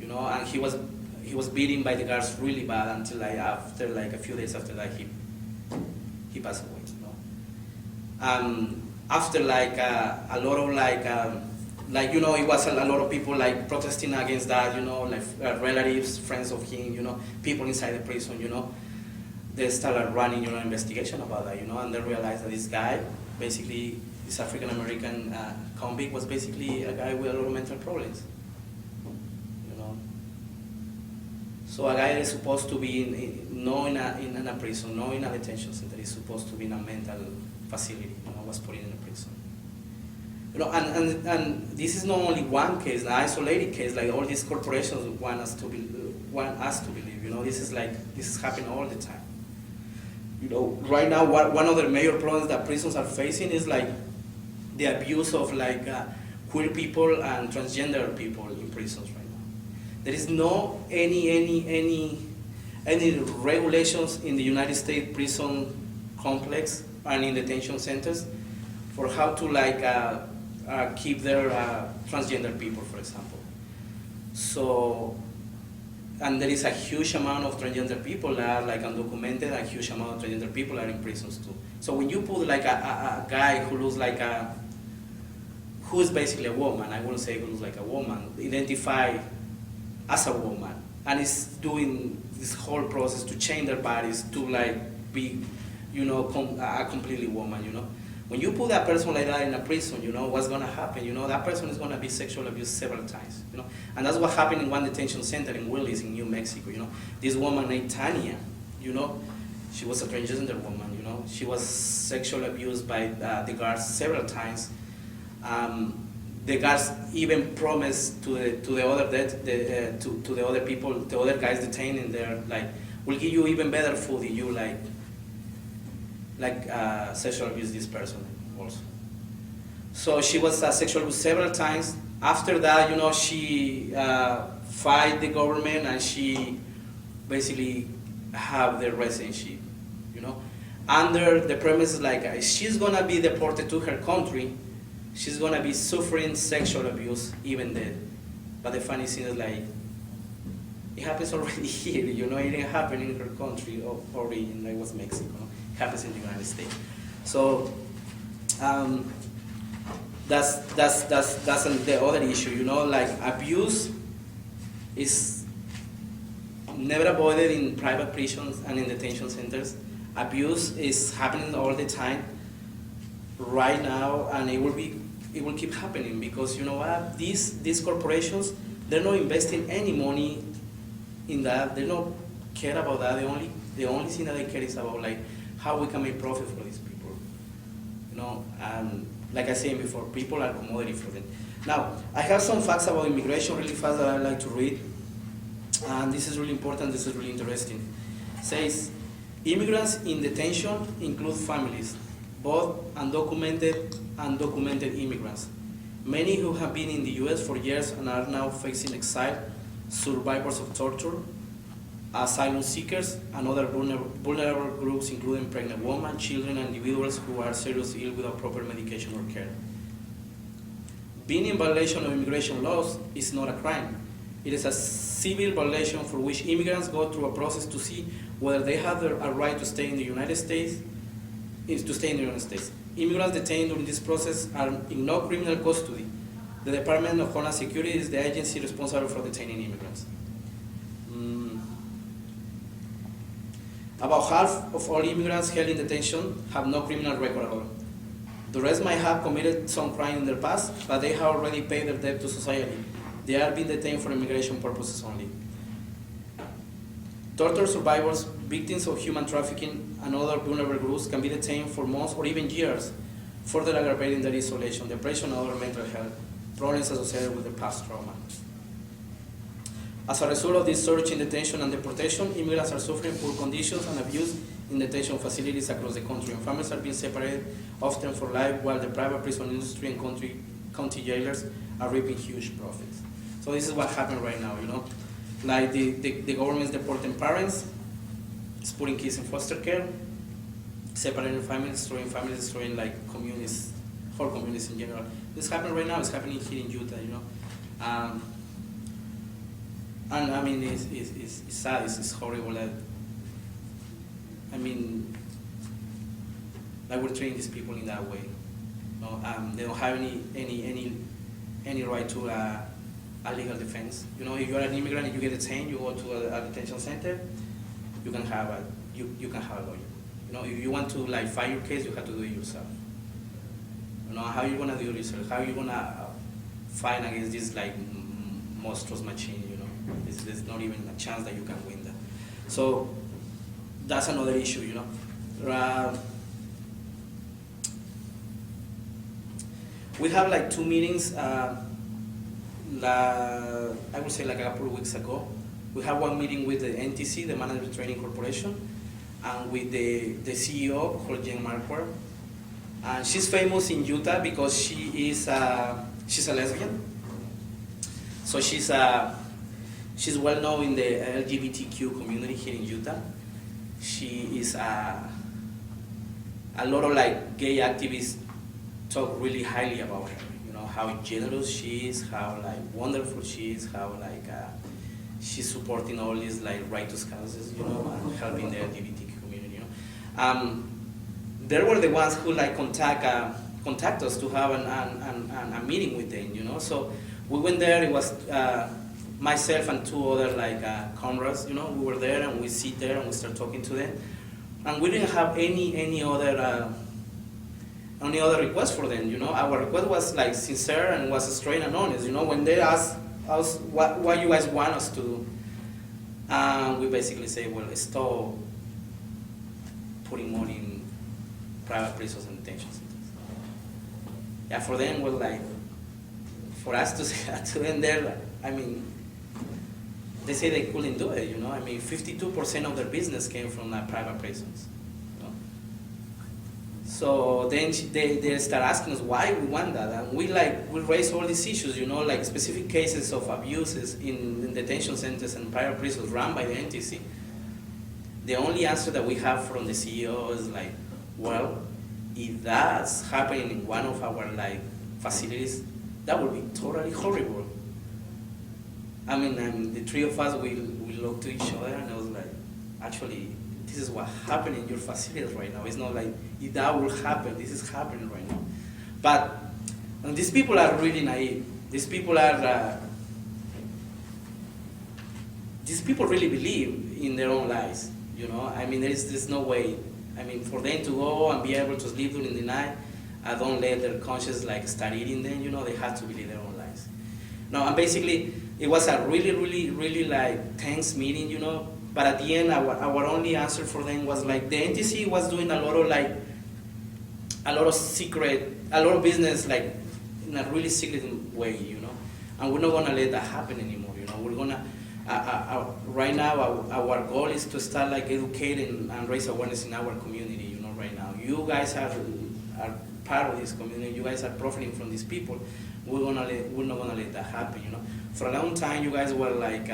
And he was beaten by the guards really bad until after a few days after that he passed away. After a lot of it was a lot of people protesting against that. Relatives, friends of him, people inside the prison. They started running investigation about that. And they realized that this guy, basically this African American convict, was basically a guy with a lot of mental problems. So a guy that is supposed to be not in a prison, not in a detention center, is supposed to be in a mental facility, was put in a prison. You know, and this is not only one case, an isolated case. Like all these corporations want us to believe. You know, this is happening all the time. You know, right now, one of the major problems that prisons are facing is like the abuse of like queer people and transgender people in prisons right now. There is no any regulations in the United States prison complex and in detention centers for how to like keep their transgender people, for example. So, and there is a huge amount of transgender people that are like undocumented, a huge amount of transgender people are in prisons too. So when you put like a guy who looks like who is basically a woman, I wouldn't say who looks like a woman, identify as a woman, and is doing this whole process to change their bodies to like be, you know, a completely woman, you know. When you put a person like that in a prison, you know, what's gonna happen? You know, that person is gonna be sexually abused several times, you know. And that's what happened in one detention center in Willis in New Mexico, you know. This woman named Tanya, you know, she was a transgender woman, you know. She was sexually abused by the guards several times. The guards even promised to the other to the other people, the other guys detained in there, like, we'll give you even better food if you sexual abuse this person also. So she was sexually abused several times. After that, you know, she fight the government and she basically have the residency, you know, under the premise like she's gonna be deported to her country, she's gonna be suffering sexual abuse even then. But the funny thing is like it happens already here, you know, it didn't happen in her country of origin, like was Mexico. It happens in the United States. So that's the other issue, you know, like abuse is never avoided in private prisons and in detention centers. Abuse is happening all the time right now, and it will keep happening because, you know what, these corporations, they're not investing any money in that. They don't care about that. The only thing that they care is about like how we can make profit for these people, you know. And like I said before, people are commodity for them. Now, I have some facts about immigration really fast that I'd like to read, and this is really important. This is really interesting. It says immigrants in detention include families, both undocumented and documented immigrants. Many who have been in the U.S. for years and are now facing exile, survivors of torture, asylum seekers, and other vulnerable groups, including pregnant women, children, and individuals who are seriously ill without proper medication or care. Being in violation of immigration laws is not a crime. It is a civil violation for which immigrants go through a process to see whether they have a right to stay in the United States. Immigrants detained during this process are in no criminal custody. The Department of Homeland Security is the agency responsible for detaining immigrants. About half of all immigrants held in detention have no criminal record at all. The rest might have committed some crime in their past, but they have already paid their debt to society. They are being detained for immigration purposes only. Torture survivors, victims of human trafficking, and other vulnerable groups can be detained for months or even years, further aggravating their isolation, depression, and other mental health problems associated with the past trauma. As a result of this surge in detention and deportation, immigrants are suffering poor conditions and abuse in detention facilities across the country, and families are being separated, often for life, while the private prison industry and county jailers are reaping huge profits. So this is what happened right now, you know. Like the government is deporting parents, it's putting kids in foster care, separating families, destroying like communities, whole communities in general. This happened right now, it's happening here in Utah, you know. And I mean, it's sad, it's horrible that, I mean, like we're treating these people in that way. You know, they don't have any right to a legal defense. You know, if you're an immigrant and you get detained, you go to a detention center, you can have a lawyer. You know, if you want to like file your case, you have to do it yourself. You know, how are you gonna do it yourself? How are you gonna fight against this like monstrous machine? You know, there's not even a chance that you can win that. So that's another issue. You know. We have like 2 meetings. I would say like a couple of weeks ago. We have one meeting with the NTC, the Management Training Corporation, and with the CEO called Jen Marquardt. And she's famous in Utah because she's a lesbian. So she's well known in the LGBTQ community here in Utah. She is a lot of like gay activists talk really highly about her. You know how generous she is, how like wonderful she is, how like she's supporting all these like righteous causes, you know, and helping the LGBTQ community. You know, they were the ones who like contact us to have a meeting with them. You know, so we went there. It was myself and 2 other like comrades. You know, we were there and we sit there and we start talking to them, and we didn't have any other request for them. You know, our request was like sincere and was straight and honest. You know, when they asked us what you guys want us to do, we basically say, well, stop putting money in private prisons and detention centers. Yeah, for them, well, like, for us to say that to them, there, I mean, they say they couldn't do it, you know. I mean, 52% of their business came from private prisons. You know? So then they start asking us why we want that, and we raise all these issues, you know, like specific cases of abuses in detention centers and private prisons run by the NTC. The only answer that we have from the CEO is like, well, if that's happening in one of our like facilities, that would be totally horrible. I mean, the 3 of us, we looked to each other and I was like, actually, this is what happened in your facilities right now. It's not like if that will happen, this is happening right now. But these people are really naive. These people really believe in their own lies, you know. I mean, there's no way. I mean, for them to go and be able to sleep during the night, I don't let their conscience like start eating them, you know. They have to believe their own lies. No, and basically, it was a really like tense meeting, you know. But at the end, our only answer for them was like the NTC was doing a lot of business like in a really secret way, you know. And we're not gonna let that happen anymore, you know. We're gonna right now our goal is to start like educating and raise awareness in our community, you know. Right now, you guys are part of this community. You guys are profiting from these people. We're not gonna let that happen, you know. For a long time, you guys were like,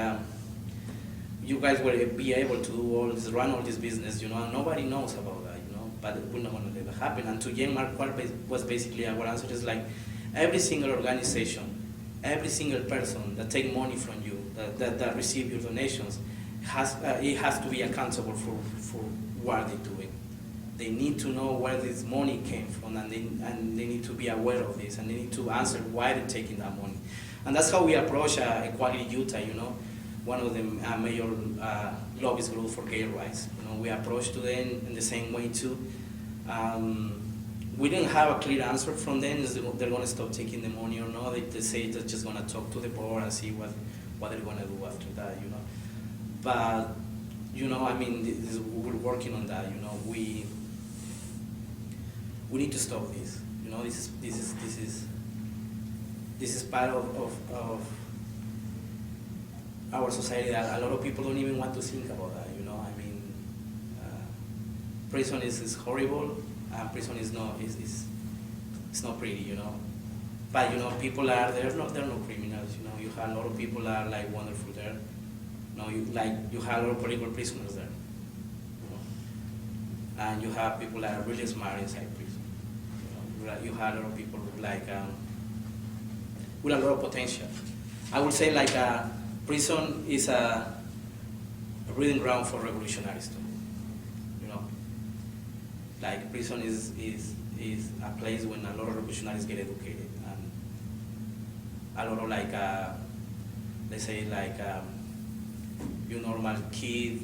you guys will be able to do run all this business, you know, and nobody knows about that, you know. But we're not gonna let that happen. And to Jen Marquardt was basically our answer is like, every single organization, every single person that take money from you, that receive your donations, it has to be accountable for what they're doing. They need to know where this money came from, and they need to be aware of this, and they need to answer why they're taking that money. And that's how we approach Equality Utah, you know, one of the major lobbyist groups for gay rights. You know, we approach to them in the same way too. We didn't have a clear answer from them, is they're going to stop taking the money or not. They say they're just going to talk to the board and see what they're going to do after that, you know. But, you know, I mean, we're working on that, you know. We need to stop this. You know, this is part of our society that a lot of people don't even want to think about that. You know, I mean, prison is horrible, and prison is not it's not pretty. You know, but you know, people are they're no criminals. You know, you have a lot of people are like wonderful there. You know, you have a lot of political prisoners there. You know, and you have people that are really smart inside prison. You have a lot of people like with a lot of potential. I would say like prison is a breeding ground for revolutionaries too. You know, like prison is a place when a lot of revolutionaries get educated, and a lot of like let's say like your normal kid,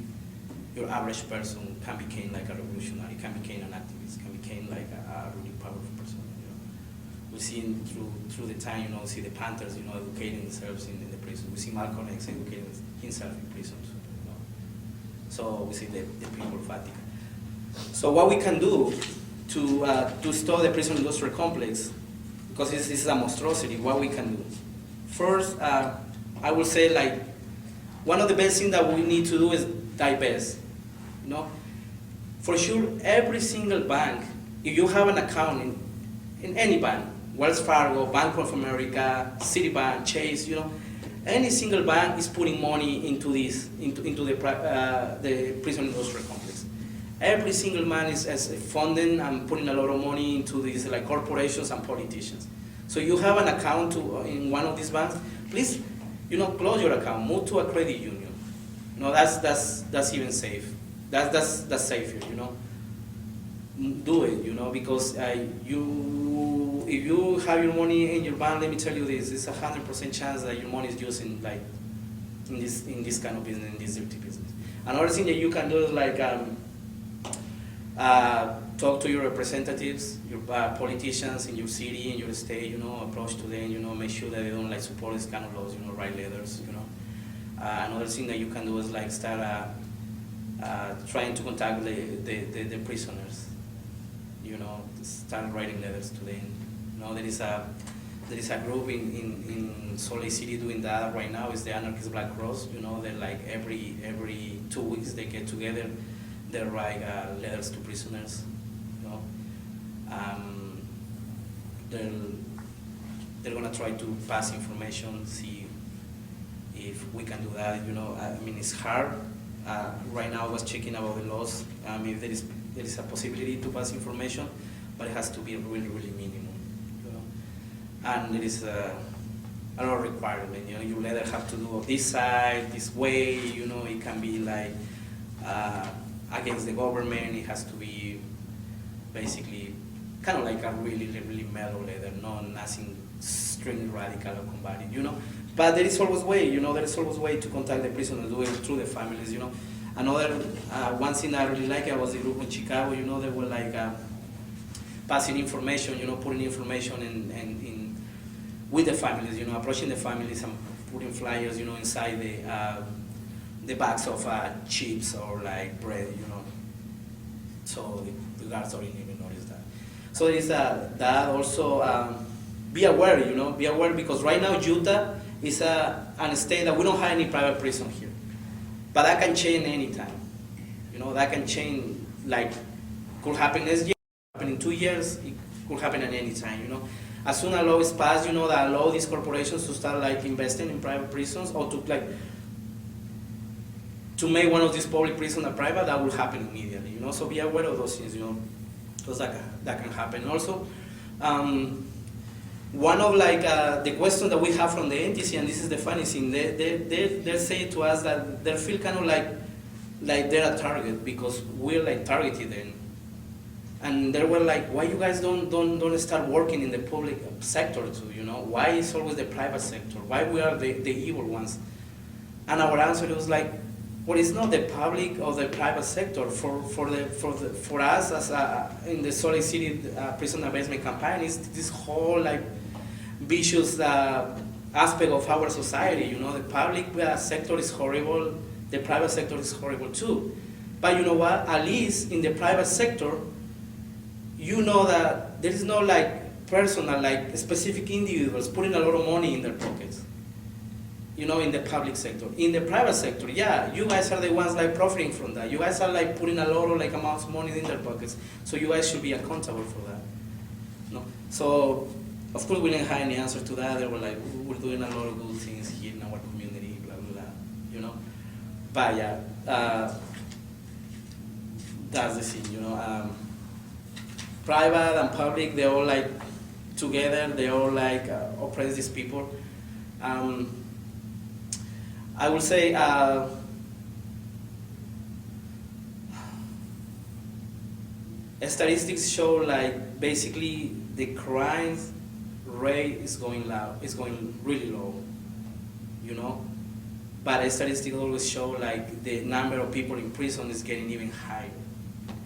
your average person can become like a revolutionary, can become an activist, can become like a really powerful person. You know, we see through the time, you know, see the Panthers, you know, educating themselves in the prison. We see Malcolm X educating himself in prison. You know, so we see the people of Vatican. So what we can do to stop the prison industrial complex, because this is a monstrosity. What we can do? First, I will say like one of the best things that we need to do is divest. You know, for sure, every single bank, if you have an account in any bank, Wells Fargo, Bank of America, Citibank, Chase, you know, any single bank is putting money into this, into the prison industrial complex. Every single man is funding and putting a lot of money into these like corporations and politicians. So you have an account in one of these banks, please, you know, close your account, move to a credit union. You know, that's even safe. That's safer, you know. Do it, you know, because if you have your money in your bank, let me tell you this: it's 100% chance that your money is used in like in this kind of business, in this dirty business. Another thing that you can do is like talk to your representatives, your politicians in your city, in your state. You know, approach to them. You know, make sure that they don't like support this kind of laws. You know, write letters. You know, another thing that you can do is like start trying to contact the prisoners. You know, start writing letters to them. You know, there is a group in Salt Lake City doing that right now. It's the Anarchist Black Cross. You know, they're like every 2 weeks they get together. They write letters to prisoners. You know, they're gonna try to pass information, see if we can do that. You know, I mean it's hard. Right now I was checking about the laws. If there is a possibility to pass information, but it has to be really minimum. You know, and there is a lot of requirement. You know, you letter have to do this side, this way. You know, it can be like against the government. It has to be basically kind of like a really mellow letter, nothing extremely radical or combative. You know. But there is always way, you know, there is always way to contact the prisoners, do it through the families, you know. Another, one thing I really like was the group in Chicago, you know, they were like passing information, you know, putting information in with the families, you know, approaching the families and putting flyers, you know, inside the bags of chips or like bread, you know. So the guards don't even notice that. So there is that also, be aware, you know, be aware because right now Utah is a state that we don't have any private prison here. But that can change anytime. You know, that can change, like, could happen next year, happen in 2 years, it could happen at any time, you know. As soon as a law is passed, you know, that allow these corporations to start, like, investing in private prisons or to make one of these public prisons a private, that will happen immediately, you know. So be aware of those things, you know, because that can happen. Also, one of like the questions that we have from the NTC, and this is the funny thing, they say to us that they feel kind of like they're a target because we're like targeted them, and they were like, why you guys don't start working in the public sector too? You know, why is always the private sector? Why we are the evil ones? And our answer was like, well, it's not the public or the private sector. For us as in the Salt Lake City prison abasement campaign, is this whole like vicious aspect of our society. You know, the public sector is horrible, the private sector is horrible too. But you know what? At least in the private sector, you know that there is no like personal, like specific individuals putting a lot of money in their pockets. You know, in the public sector. In the private sector, yeah, you guys are the ones like profiting from that. You guys are like putting a lot of like amounts of money in their pockets. So you guys should be accountable for that. No? So, of course, we didn't have any answer to that. They were like, we're doing a lot of good things here in our community, blah, blah, blah, you know. But yeah, that's the thing, you know. Private and public, they're all like together. They all like oppress these people. I would say statistics show like basically the crime rate is going really low, you know. But statistics always show like the number of people in prison is getting even higher,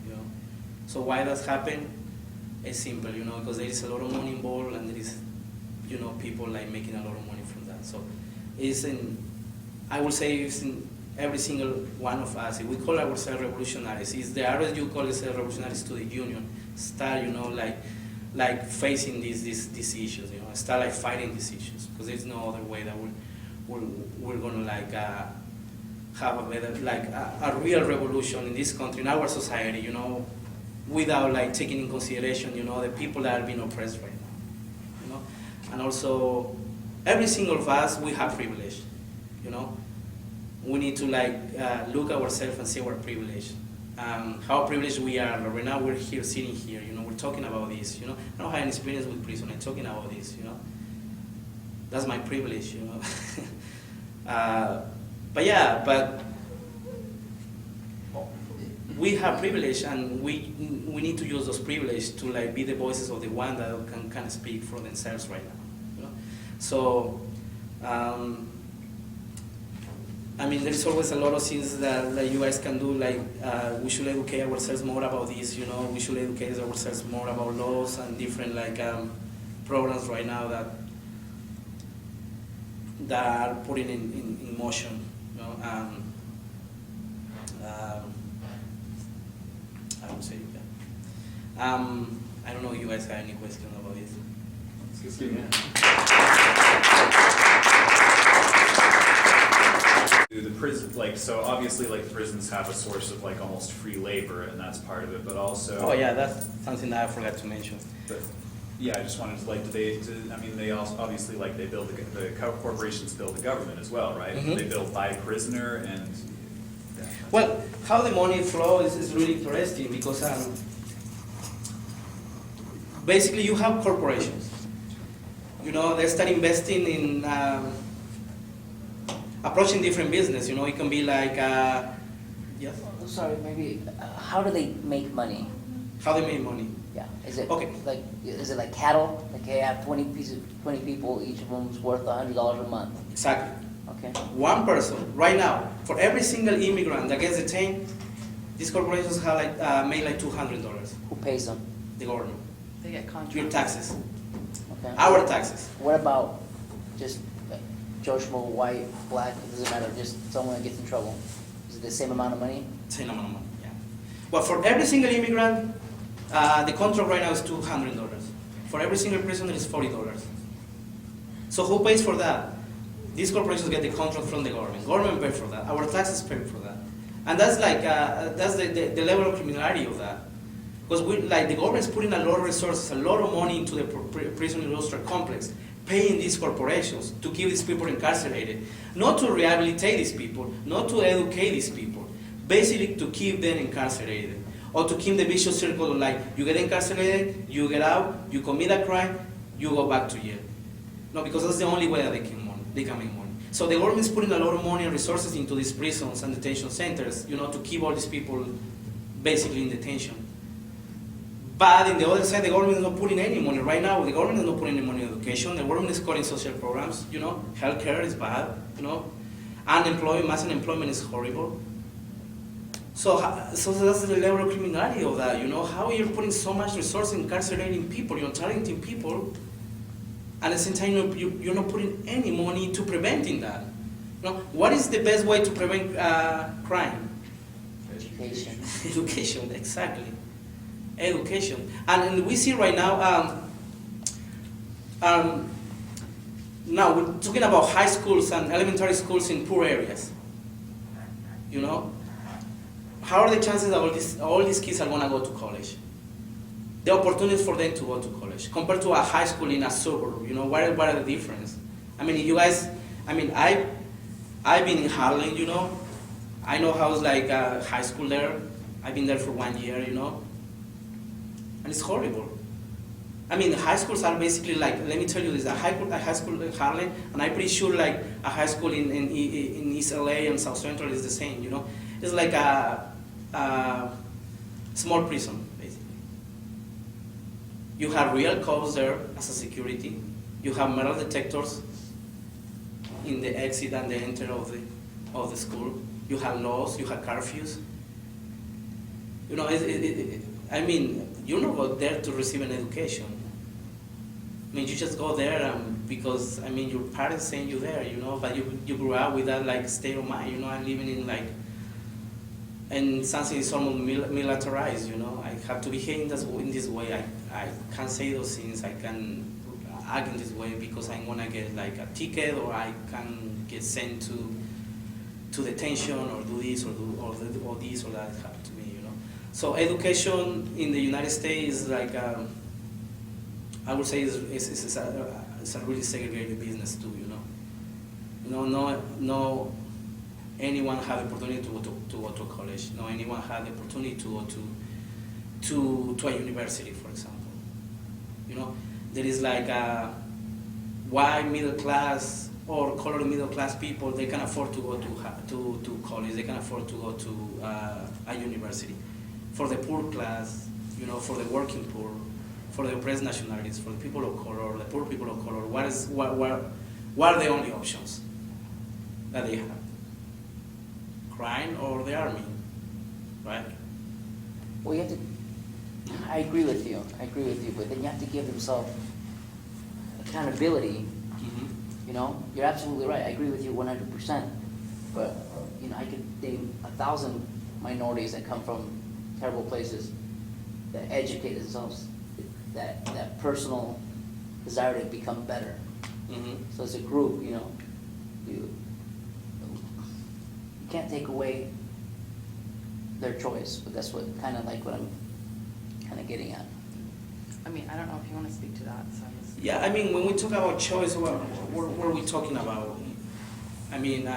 you know. So why does happen? It's simple, you know, because there is a lot of money involved and there is, you know, people like making a lot of money from that. So it's I would say it's in every single one of us. If we call ourselves revolutionaries, it's the RSU call itself revolutionaries to the union. Start, you know, like like facing these issues, you know, start like fighting these issues, because there's no other way that we're gonna like have a better, like a real revolution in this country, in our society, you know, without like taking in consideration, you know, the people that are being oppressed right now, you know, and also every single of us, we have privilege, you know. We need to like look at ourselves and see our privilege. How privileged we are. Right now we're here, sitting here, you know, we're talking about this, you know. I don't have any experience with prison, I'm talking about this, you know. That's my privilege, you know. But yeah, but we have privilege, and we need to use those privileges to like be the voices of the one that can speak for themselves right now, you know. So, I mean, there's always a lot of things that you guys can do, like we should educate ourselves more about this, you know, we should educate ourselves more about laws and different like programs right now that are putting in motion, you know. I would say that. I don't know if you guys have any questions about this. Excuse me. The prison, like, so obviously, like, prisons have a source of like almost free labor, and that's part of it. But also, Oh yeah, that's something that I forgot to mention. but, yeah, I just wanted to like, I mean, they also obviously like they build the corporations build the government as well, right? Mhm. They build by prisoner and. Yeah. Well, how the money flows is really interesting, because basically you have corporations. You know, they start investing in approaching different business. You know, it can be like, yes, Sorry, maybe, how do they make money? how they make money. Yeah, is it Okay. is it like cattle? Like they have 20 people, each of them's worth $100 a month. Exactly. Okay. One person, right now, for every single immigrant that gets detained, these corporations have like made like $200. Who pays them? The government. They get contracts. Your taxes. Okay. Our taxes. What about just like Joe Schmo, white, black, it doesn't matter, just someone that gets in trouble? Is it the same amount of money? Same amount of money, yeah. But for every single immigrant, the contract right now is $200. For every single prisoner, it's $40. So who pays for that? These corporations get the contract from the government. Government pays for that. Our taxes pay for that. And that's like that's the level of criminality of that. Because the government is putting a lot of resources, a lot of money into the prison industrial complex, paying these corporations to keep these people incarcerated, not to rehabilitate these people, not to educate these people, basically to keep them incarcerated, or to keep the vicious circle of like, you get incarcerated, you get out, you commit a crime, you go back to jail. No, because that's the only way that they can make money. So the government is putting a lot of money and resources into these prisons and detention centers, you know, to keep all these people basically in detention. But on the other side, the government is not putting any money. Right now, the government is not putting any money in education. The government is cutting social programs, you know. Healthcare is bad, you know. Unemployment, mass unemployment is horrible. So that's the level of criminality of that, you know. How you're putting so much resource in incarcerating people, you're targeting people, and at the same time, you're not putting any money to preventing that. You know, what is the best way to prevent crime? Education. Education, exactly. Education. And we see right now, now we're talking about high schools and elementary schools in poor areas. You know? How are the chances that all these kids are going to go to college? The opportunities for them to go to college compared to a high school in a suburb, you know, what are the difference? I mean, you guys, I mean, I've been in Harlem, you know. I know how it's like high school there. I've been there for 1 year, you know. And it's horrible. I mean, high schools are basically like, let me tell you this, a high school in Harlem, and I'm pretty sure like a high school in East LA and South Central is the same, you know. It's like a small prison, basically. You have real cops there as a security. You have metal detectors in the exit and the enter of the school. You have laws, you have curfews. You know, I mean, you don't go there to receive an education. I mean, you just go there because, I mean, your parents send you there, you know, but you grew up with that, like, state of mind, you know, and living in, like, and something is almost militarized, you know. I have to behave in this way. I can't say those things. I can act in this way because I'm gonna get like a ticket, or I can get sent to detention, or do this, or this or that happened to me, you know. So education in the United States is like I would say it's a really segregated business too, you know. You know, no anyone had the opportunity to go to college. No anyone had the opportunity to go to a university, for example. You know, there is like a white middle class or colored middle class people. They can afford to go to college. They can afford to go to a university. For the poor class, you know, for the working poor, for the oppressed nationalities, for the people of color, the poor people of color, what are the only options that they have? Crime or the army, right? Well, you have to, I agree with you, but then you have to give themselves accountability. You know, you're absolutely right, I agree with you 100%. But, you know, I could name 1,000 minorities that come from terrible places that educate themselves, that personal desire to become better. So as a group, you know, you can't take away their choice, but that's what kind of like what I'm kind of getting at. I mean, I don't know if you want to speak to that, so I just. Yeah, I mean, when we talk about choice, what are we talking about? I mean,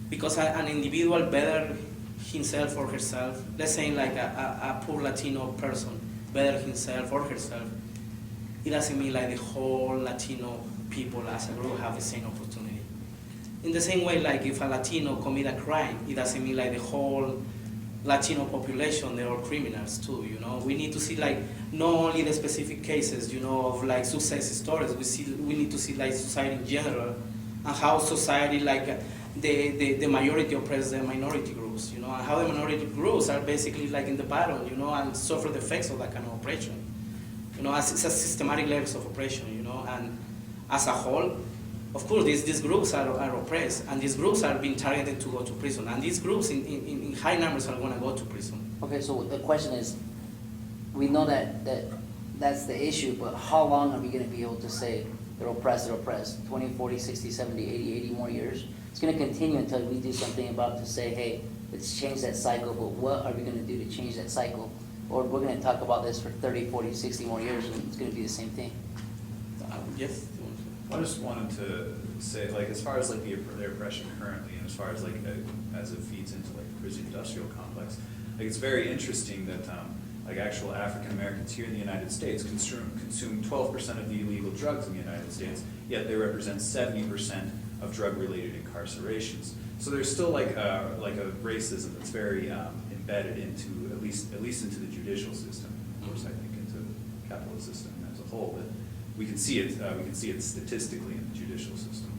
because an individual better himself or herself, let's say like a poor Latino person better himself or herself, it doesn't mean like the whole Latino people as a group have the same opportunity. In the same way, like if a Latino commit a crime, it doesn't mean like the whole Latino population, they're all criminals too, you know. We need to see like not only the specific cases, you know, of like success stories. We need to see like society in general, and how society like the majority oppresses the minority groups, you know, and how the minority groups are basically like in the battle, you know, and suffer the effects of that kind of oppression. You know, as it's a systematic levels of oppression, you know, and as a whole, of course, these groups are oppressed, and these groups are being targeted to go to prison, and these groups in high numbers are going to go to prison. Okay, so the question is, we know that's the issue, but how long are we going to be able to say they're oppressed, 20, 40, 60, 70, 80 more years? It's going to continue until we do something about to say, hey, let's change that cycle, but what are we going to do to change that cycle? Or we're going to talk about this for 30, 40, 60 more years, and it's going to be the same thing. Yes? I just wanted to say, like, as far as like the oppression currently, and as far as like as it feeds into like the prison industrial complex, like it's very interesting that like actual African Americans here in the United States consume 12% of the illegal drugs in the United States, yet they represent 70% of drug-related incarcerations. So there's still like a racism that's very embedded into at least into the judicial system. Of course, I think into the capitalist system as a whole, but we can see it. We can see it statistically in the judicial system.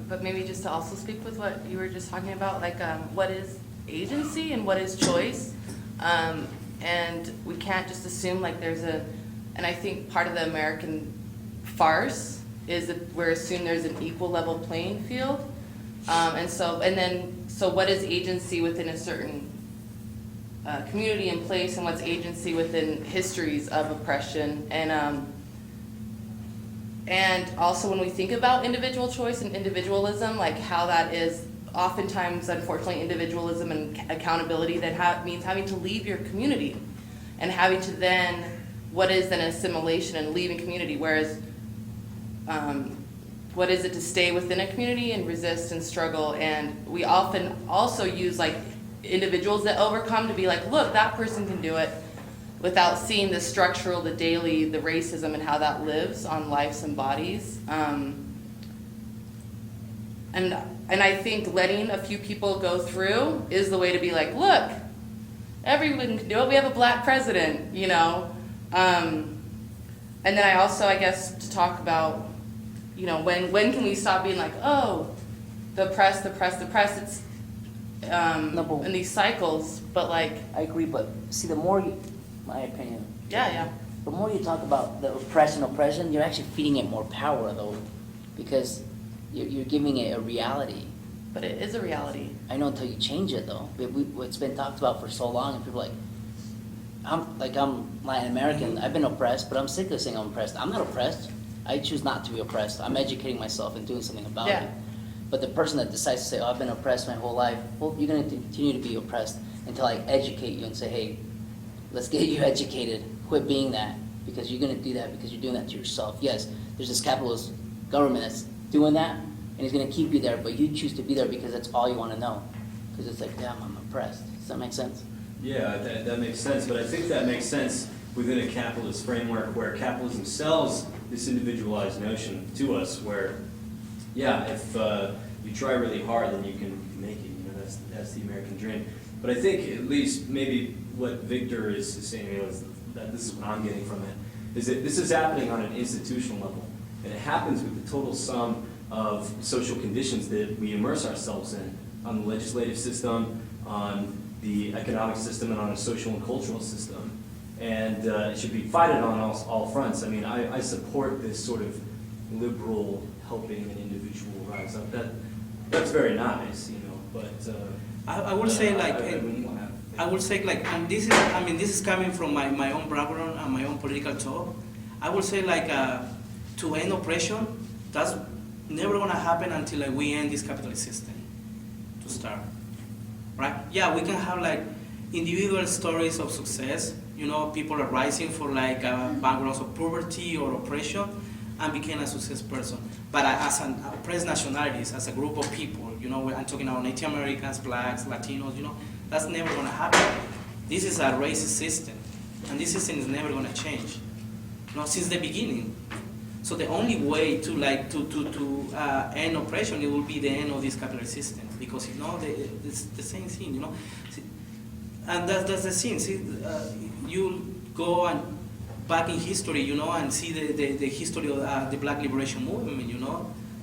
But maybe just to also speak with what you were just talking about, like what is agency and what is choice, and we can't just assume like and I think part of the American farce is that we're assuming there's an equal level playing field, so what is agency within a certain community and place, and what's agency within histories of oppression, and also when we think about individual choice and individualism, like how that is oftentimes, unfortunately, individualism and accountability that means having to leave your community and having to then, what is then assimilation and leaving community, whereas what is it to stay within a community and resist and struggle, and we often also use like individuals that overcome to be like, look, that person can do it, without seeing the structural, the daily, the racism and how that lives on lives and bodies. And I think letting a few people go through is the way to be like, look, everyone can do it. We have a black president, you know. And then I also, I guess, to talk about, you know, when can we stop being like, oh, the press, it's in these cycles, but like. I agree, but see, the more you, my opinion. Yeah. The more you talk about the oppression, you're actually feeding it more power, though, because You're giving it a reality. But it is a reality. I know until you change it though. It's been talked about for so long, and people are like, I'm Latin American. I've been oppressed, but I'm sick of saying I'm oppressed. I'm not oppressed. I choose not to be oppressed. I'm educating myself and doing something about Yeah. it. But the person that decides to say, "Oh, I've been oppressed my whole life," well, you're going to continue to be oppressed until I educate you and say, "Hey, let's get you educated. Quit being that, because you're going to do that because you're doing that to yourself." Yes, there's this capitalist government that's doing that, and he's going to keep you there, but you choose to be there because that's all you want to know. Because it's like, damn, I'm oppressed. Does that make sense? Yeah, that makes sense, but I think that makes sense within a capitalist framework where capitalism sells this individualized notion to us where, yeah, if you try really hard, then you can make it, that's the American dream. But I think at least maybe what Victor is saying, is that this is what I'm getting from it, is that this is happening on an institutional level, and it happens with the total sum of social conditions that we immerse ourselves in, on the legislative system, on the economic system, and on a social and cultural system. And it should be fighted on all fronts. I mean, I support this sort of liberal helping an individual rise up. That's very nice, but. I would say like, I wouldn't wanna- I would say like, and this is coming from my own background and my own political talk. I would say like, to end oppression, that's never gonna happen until like we end this capitalist system, to start, right? Yeah, we can have like individual stories of success. People are rising for like backgrounds of poverty or oppression and became a success person. But as an oppressed nationalities, as a group of people, I'm talking about Native Americans, blacks, Latinos, that's never gonna happen. This is a racist system, and this system is never gonna change, since the beginning. So the only way to end oppression, it will be the end of this capitalist system, because it's the same thing, and that's the thing. See, you go and back in history, and see the history of the Black Liberation Movement,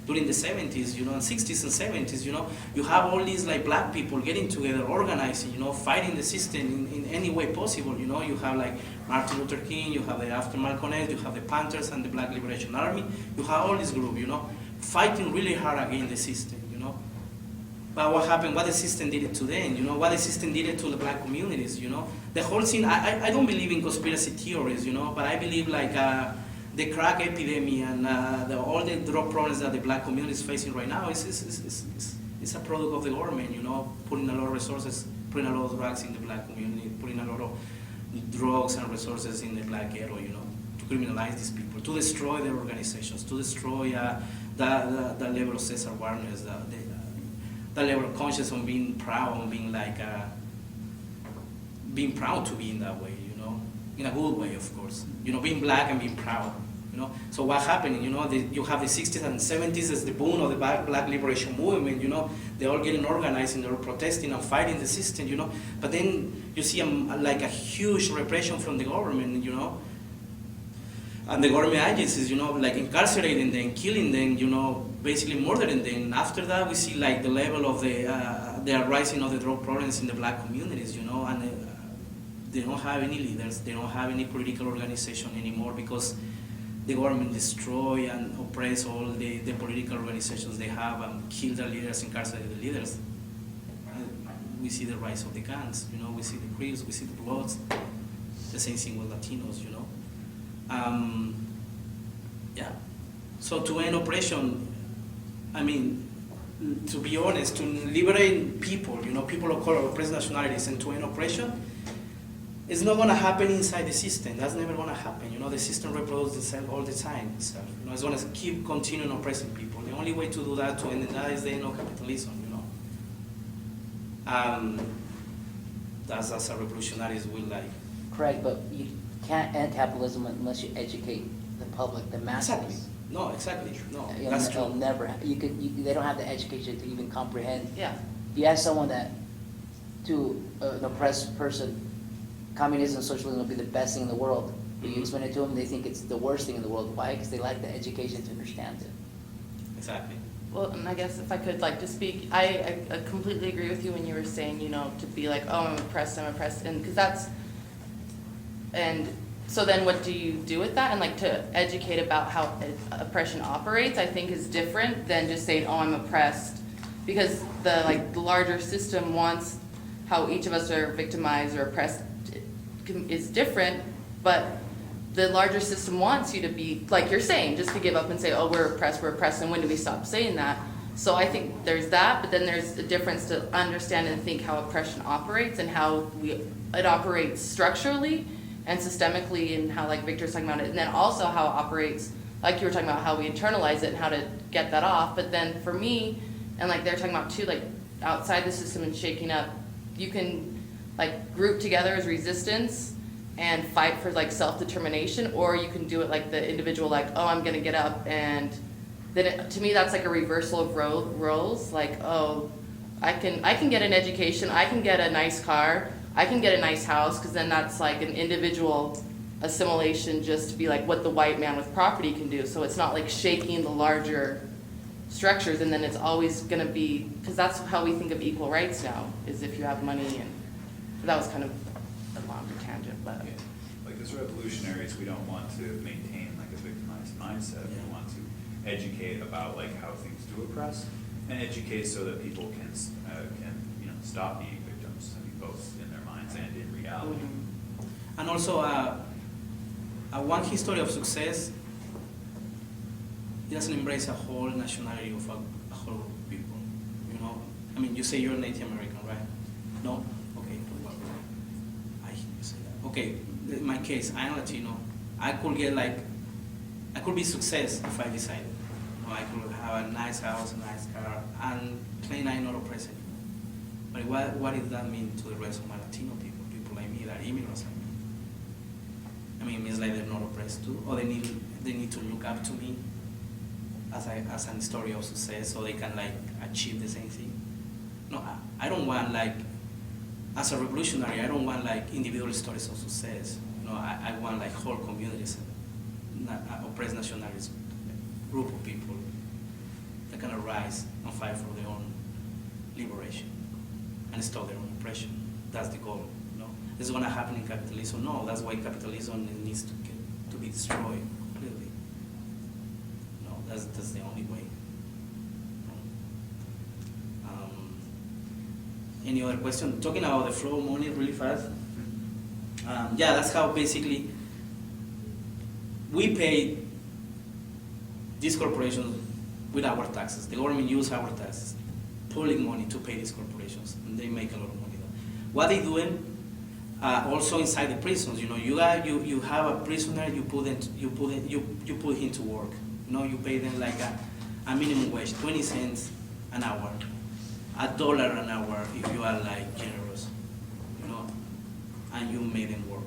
during the 70s, and 60s and 70s, you have all these like black people getting together, organizing, fighting the system in any way possible, you have like Martin Luther King, you have the after Malcolm X, you have the Panthers and the Black Liberation Army, you have all this group, fighting really hard against the system, But what happened, what the system did it to them, what the system did it to the black communities, The whole thing, I don't believe in conspiracy theories, but I believe like the crack epidemic and all the drug problems that the black community is facing right now is a product of the government, putting a lot of resources, putting a lot of drugs in the black community, putting a lot of drugs and resources in the black ghetto, to criminalize these people, to destroy their organizations, to destroy the level of self-awareness, the level of conscience on being proud, on being like, being proud to be in that way, in a good way, of course. Being black and being proud, So what happened, you have the 60s and 70s as the boom of the Black Liberation Movement, They're all getting organized and they're protesting and fighting the system, But then you see like a huge repression from the government, And the government agencies, like incarcerating them, killing them, basically murdering them. After that, we see like the level of the rising of the drug problems in the black communities, and they don't have any leaders, they don't have any political organization anymore because the government destroy and oppress all the political organizations they have and kill the leaders, incarcerate the leaders. We see the rise of the gangs, we see the Crips, we see the Bloods, the same thing with Latinos, Yeah. So to end oppression, to be honest, to liberate people, people of color, oppressed nationalities, and to end oppression, it's not going to happen inside the system. That's never going to happen. The system reproduces itself all the time. Itself. It's going to keep continuing oppressing people. The only way to do that, to end that, is the end of capitalism. That's as a revolutionaries will like. Correct, but you can't end capitalism unless you educate the public, the masses. Exactly. No, exactly. No, It'll- that's it'll true. never. They don't have the education to even comprehend. Yeah. You ask someone that, to an oppressed person, communism and socialism will be the best thing in the world. But you explain it to them, they think it's the worst thing in the world. Why? Because they lack the education to understand it. Exactly. Well, and I guess if I could like just speak, I completely agree with you when you were saying, to be like, oh, I'm oppressed, and because and So then what do you do with that? And like to educate about how oppression operates, I think is different than just saying, oh, I'm oppressed. Because the larger system wants how each of us are victimized or oppressed is different, but the larger system wants you to be, like you're saying, just to give up and say, oh, we're oppressed, and when do we stop saying that? So I think there's that, but then there's a difference to understand and think how oppression operates and how it operates structurally and systemically, and how, like Victor's talking about it, and then also how it operates, like you were talking about how we internalize it and how to get that off. But then for me, and like they're talking about too, like outside the system and shaking up, you can like group together as resistance and fight for like self-determination, or you can do it like the individual, like, oh, I'm gonna get up, and then to me that's like a reversal of roles, like, oh, I can get an education, I can get a nice car, I can get a nice house, because then that's like an individual assimilation just to be like what the white man with property can do. So it's not like shaking the larger structures, and then it's always gonna be, because that's how we think of equal rights now, is if you have money. And that was kind of a longer tangent, but. Yeah. Like as revolutionaries, we don't want to maintain like a victimized mindset. Yeah. We want to educate about like how things do oppress, and educate so that people can stop being victims. I mean, both in their minds and in reality. Mhm. And also, one history of success, it doesn't embrace a whole nationality of a whole group of people. You know, I mean, you say you're Native American, right? No? Okay. Well, I hear you say that. Okay, in my case, I'm Latino. I could be success if I decided. You know, I could have a nice house, a nice car, and claim I'm not oppressed anymore. But what does that mean to the rest of my Latino people like me, that are immigrants like me? I mean, it means like they're not oppressed too, or they need to look up to me as an story of success, so they can like achieve the same thing. No, I don't want like, as a revolutionary, I don't want like individual stories of success. No, I want like whole communities, oppressed nationalities, group of people that can arise and fight for their own liberation and stop their own oppression. That's the goal. No, this is going to happen in capitalism. No, that's why capitalism needs to be destroyed completely. No, that's the only way. Any other question? Talking about the flow of money really fast. Yeah, that's how basically we pay these corporations with our taxes. The government uses our taxes, public money, to pay these corporations, and they make a lot of money. What they doing also inside the prisons? You know, you have a prisoner, you put him to work. You know, you pay them like a minimum wage, 20 cents an hour, $1 an hour if you are like generous, you know, and you make them work.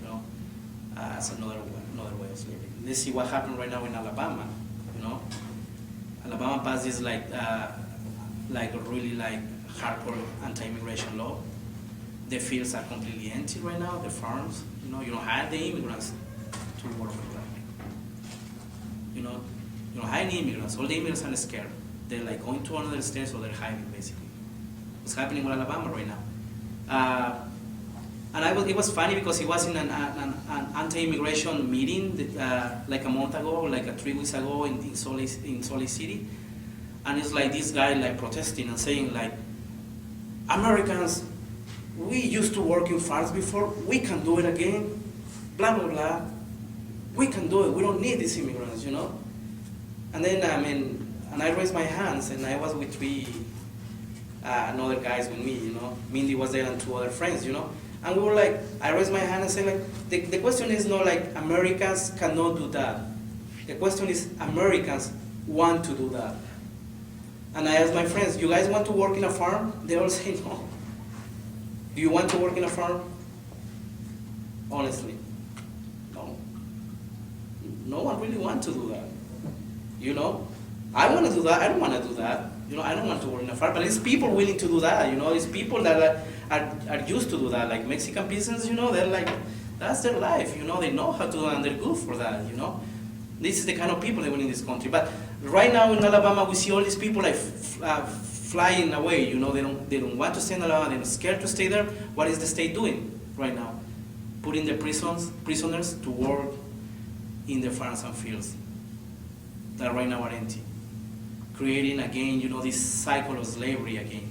You know, that's another way of slavery. Let's see what happened right now in Alabama. You know, Alabama passed this like a really like hardcore anti-immigration law. The fields are completely empty right now. The farms, you know, you don't have the immigrants to work for them. You know, you don't have any immigrants. All the immigrants are scared. They're like going to another state, so they're hiding basically. What's happening in Alabama right now? And it was funny because it was in an anti-immigration meeting like a month ago, like 3 weeks ago in Salt Lake City, and it's like this guy like protesting and saying like, Americans, we used to work in farms before, we can do it again, blah blah blah, we can do it. We don't need these immigrants, you know. And then and I raised my hands, and I was with 3 other guys with me, you know. Mindy was there and 2 other friends, you know. And we were like, I raised my hand and said like, the question is not like Americans cannot do that. The question is Americans want to do that. And I asked my friends, you guys want to work in a farm? They all say no. Do you want to work in a farm? Honestly, no. No one really wants to do that. You know, I want to do that. I don't want to do that. You know, I don't want to work in a farm. But it's people willing to do that. You know, it's people that are used to do that. Like Mexican peasants, you know, they're like, that's their life. You know, they know how to do it and they're good for that. You know, this is the kind of people that win in this country. But right now in Alabama, we see all these people like flying away. You know, they don't want to stay in Alabama. They're scared to stay there. What is the state doing right now? putting the prisoners to work in the farms and fields that right now are empty. Creating again, this cycle of slavery again,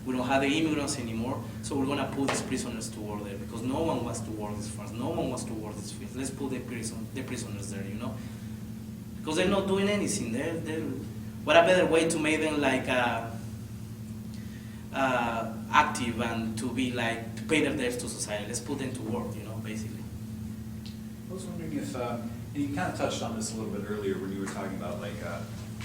We don't have the immigrants anymore, so we're gonna put these prisoners to work there because no one wants to work these farms, no one wants to work these fields. Let's put the prisoners there, Because they're not doing anything. What a better way to make them like active and to be like, to pay their debts to society. Let's put them to work, basically. I was wondering if, and you kind of touched on this a little bit earlier when you were talking about like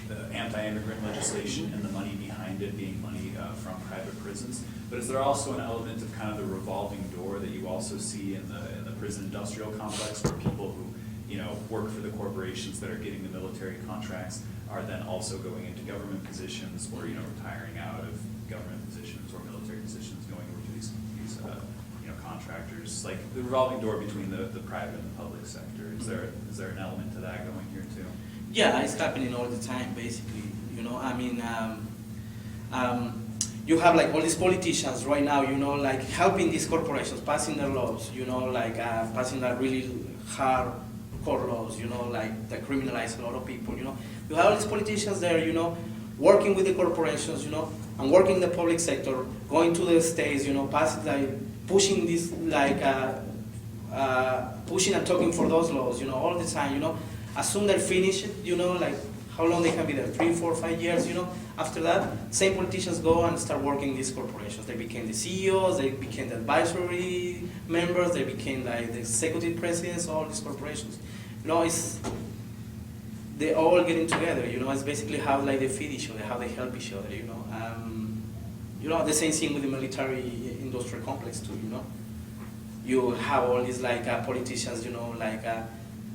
the anti-immigrant legislation and the money behind it being money from private prisons. But is there also an element of kind of the revolving door that you also see in the prison industrial complex where people who work for the corporations that are getting the military contracts are then also going into government positions or retiring out of government positions or military positions going over to these contractors, like the revolving door between the private and the public sector. Is there an element to that going here too? Yeah, it's happening all the time, basically. You have like all these politicians right now, like helping these corporations, passing their laws, passing that really hardcore laws, like that criminalize a lot of people, You have all these politicians there, working with the corporations, and working in the public sector, going to the states, passing like pushing this pushing and talking for those laws, all the time, As soon as they're finished, like how long they can be there, 3, 4, 5 years, After that, same politicians go and start working in these corporations. They became the CEOs, they became the advisory members, they became like the executive presidents, all these corporations. They're all getting together, It's basically how like they feed each other, how they help each other, The same thing with the military industrial complex too, You have all these like politicians,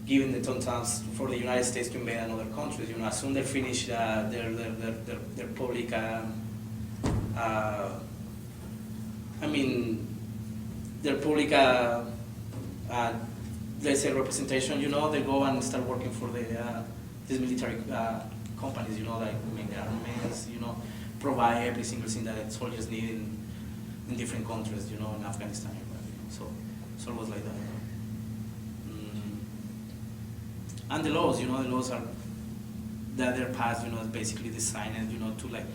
giving the tontons for the United States to invade another countries. As soon as they finish their public, their public, let's say representation. They go and start working for these military companies. Like make the armaments. Provide every single thing that soldiers need in different countries. In Afghanistan. So it's always like that. And the laws, the laws are that they're passed, is basically designed, to like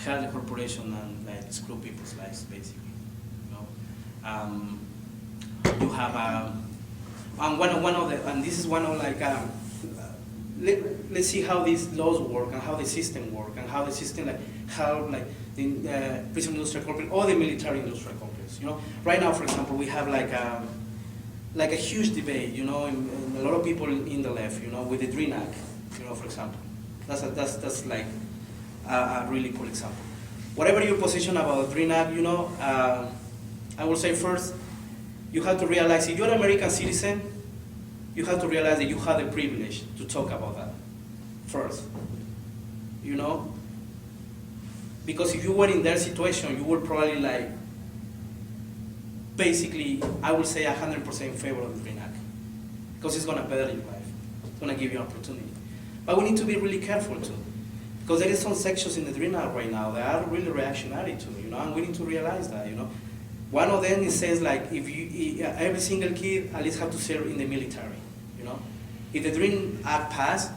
help the corporation and like screw people's lives, basically. You have and one of the, and this is one of like let's see how these laws work and how the system work and how the system how the prison industrial complex or the military industrial complex. Right now, for example, we have like a huge debate, in a lot of people in the left, with the DREAM Act, for example. That's like a really cool example. Whatever your position about the DREAM Act, I will say first, you have to realize if you're an American citizen, you have to realize that you have the privilege to talk about that first, Because if you were in their situation, you would probably like, basically, I would say 100% in favor of the DREAM Act because it's going to better your life. It's going to give you an opportunity. But we need to be really careful too because there is some sections in the DREAM Act right now that are really reactionary too, and we need to realize that, One of them, it says like every single kid at least have to serve in the military, If the DREAM Act passed,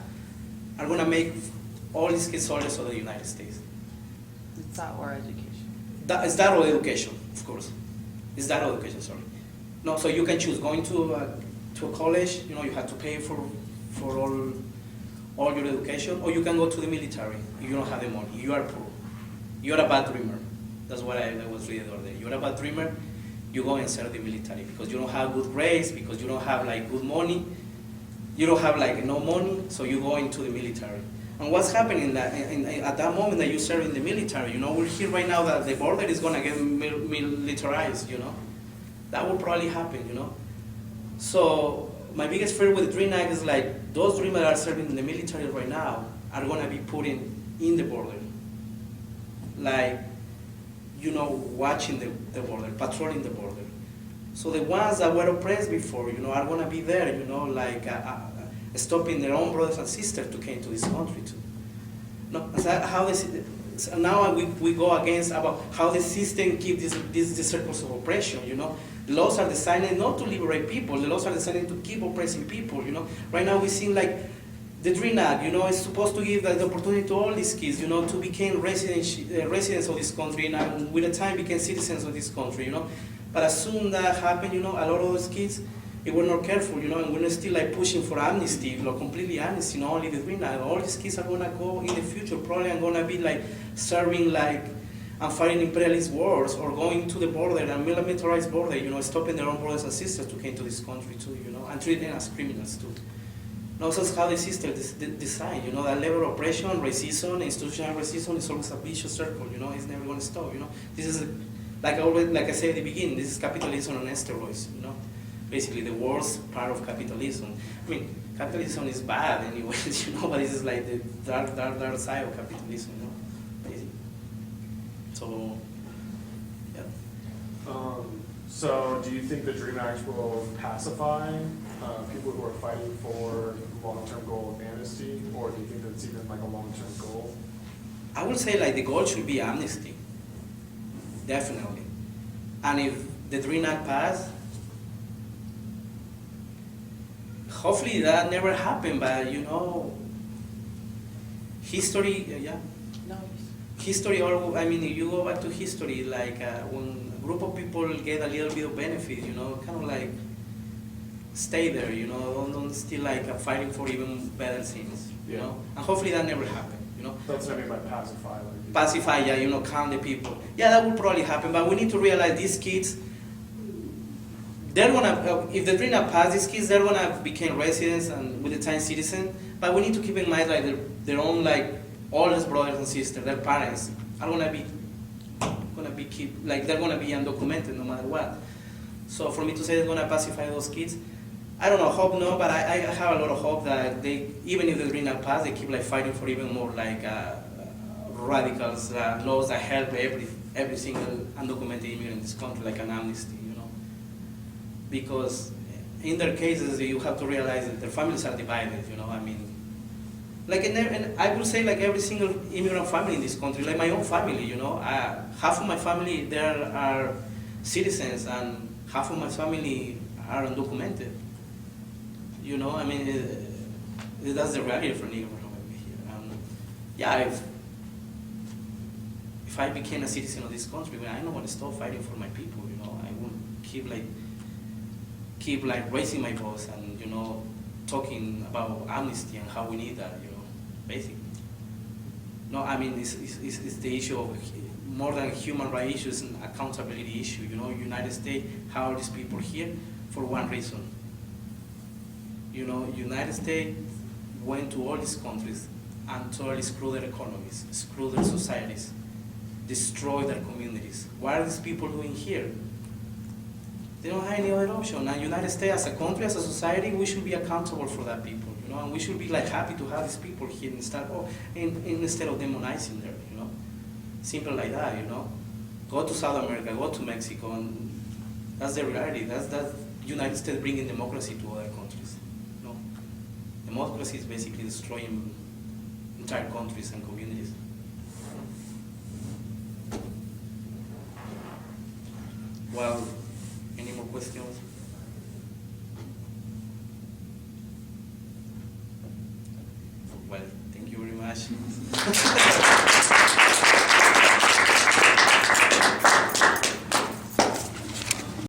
are going to make all these kids soldiers of the United States. It's that or education. It's that or education, of course. Is that education? Sorry. No, so you can choose going to a college. You have to pay for all your education, or you can go to the military if you don't have the money. You are poor. You are a bad dreamer. That's what I was reading the other day. You are a bad dreamer. You go and serve the military because you don't have good grades, because you don't have like good money. You don't have like no money, so you go into the military. And what's happening at that moment that you serve in the military, we're here right now that the border is going to get militarized, That will probably happen, So my biggest fear with the DREAM Act is like those dreamers that are serving in the military right now are going to be put in the border. Like, watching the border, patrolling the border. So the ones that were oppressed before, are going to be there, stopping their own brothers and sisters to come to this country too. No, now we go against about how the system keeps these circles of oppression, The laws are designed not to liberate people. The laws are designed to keep oppressing people. Right now we see like the Dream Act. Is supposed to give the opportunity to all these kids. To become residents of this country, and with the time become citizens of this country. But as soon that happened, a lot of those kids, they were not careful. And we're still like pushing for amnesty, completely amnesty. Not only the Dream Act. All these kids are gonna go in the future. Probably are gonna be like serving like. And fighting imperialist wars, or going to the border and militarized border, stopping their own brothers and sisters to come to this country too, and treat them as criminals too. That's how the system is designed, that level of oppression, racism, institutional racism is always a vicious circle, it's never going to stop, This is, like I said at the beginning, this is capitalism on steroids, Basically the worst part of capitalism. I mean, capitalism is bad anyways, but this is like the dark side of capitalism, Basically. So, yeah. So do you think the DREAM Act will pacify people who are fighting for the long-term goal of amnesty, or do you think that's even like a long-term goal? I would say like the goal should be amnesty, definitely. And if the DREAM Act passed, hopefully that never happened, but history, yeah. No. History, or if you go back to history, like when a group of people get a little bit of benefit, kind of like stay there, don't still like fighting for even better things, Yeah. And hopefully that never happened, That's what I mean by pacify. Like, Pacify, yeah, calm the people. Yeah, that would probably happen, but we need to realize these kids, they're gonna, if the DREAM Act passes, these kids, they're gonna become residents and with the time citizens, but we need to keep in mind like their own like oldest brothers and sisters, their parents are gonna be they're gonna be undocumented no matter what. So for me to say they're gonna pacify those kids, I don't know, hope no, but I have a lot of hope that they, even if the DREAM Act pass, they keep like fighting for even more like radicals, laws that help every single undocumented immigrant in this country, like an amnesty, because in their cases you have to realize that their families are divided, like and I would say like every single immigrant family in this country, like my own family, half of my family there are citizens and half of my family are undocumented. That's the reality for Negro here. Yeah, if I became a citizen of this country, I don't want to stop fighting for my people. I will keep raising my voice and talking about amnesty and how we need that. Basically. No, it's the issue of more than human rights issues and accountability issue. United States, how are these people here? For one reason. United States went to all these countries and totally screw their economies, screw their societies, destroy their communities. What are these people doing here? They don't have any other option. And United States as a country, as a society, we should be accountable for that people, and we should be like happy to have these people here instead of demonizing them, Simple like that, Go to South America, go to Mexico, and that's the reality. That's United States bringing democracy to other countries. Democracy is basically destroying entire countries and communities. Well, any more questions? Well, thank you very much.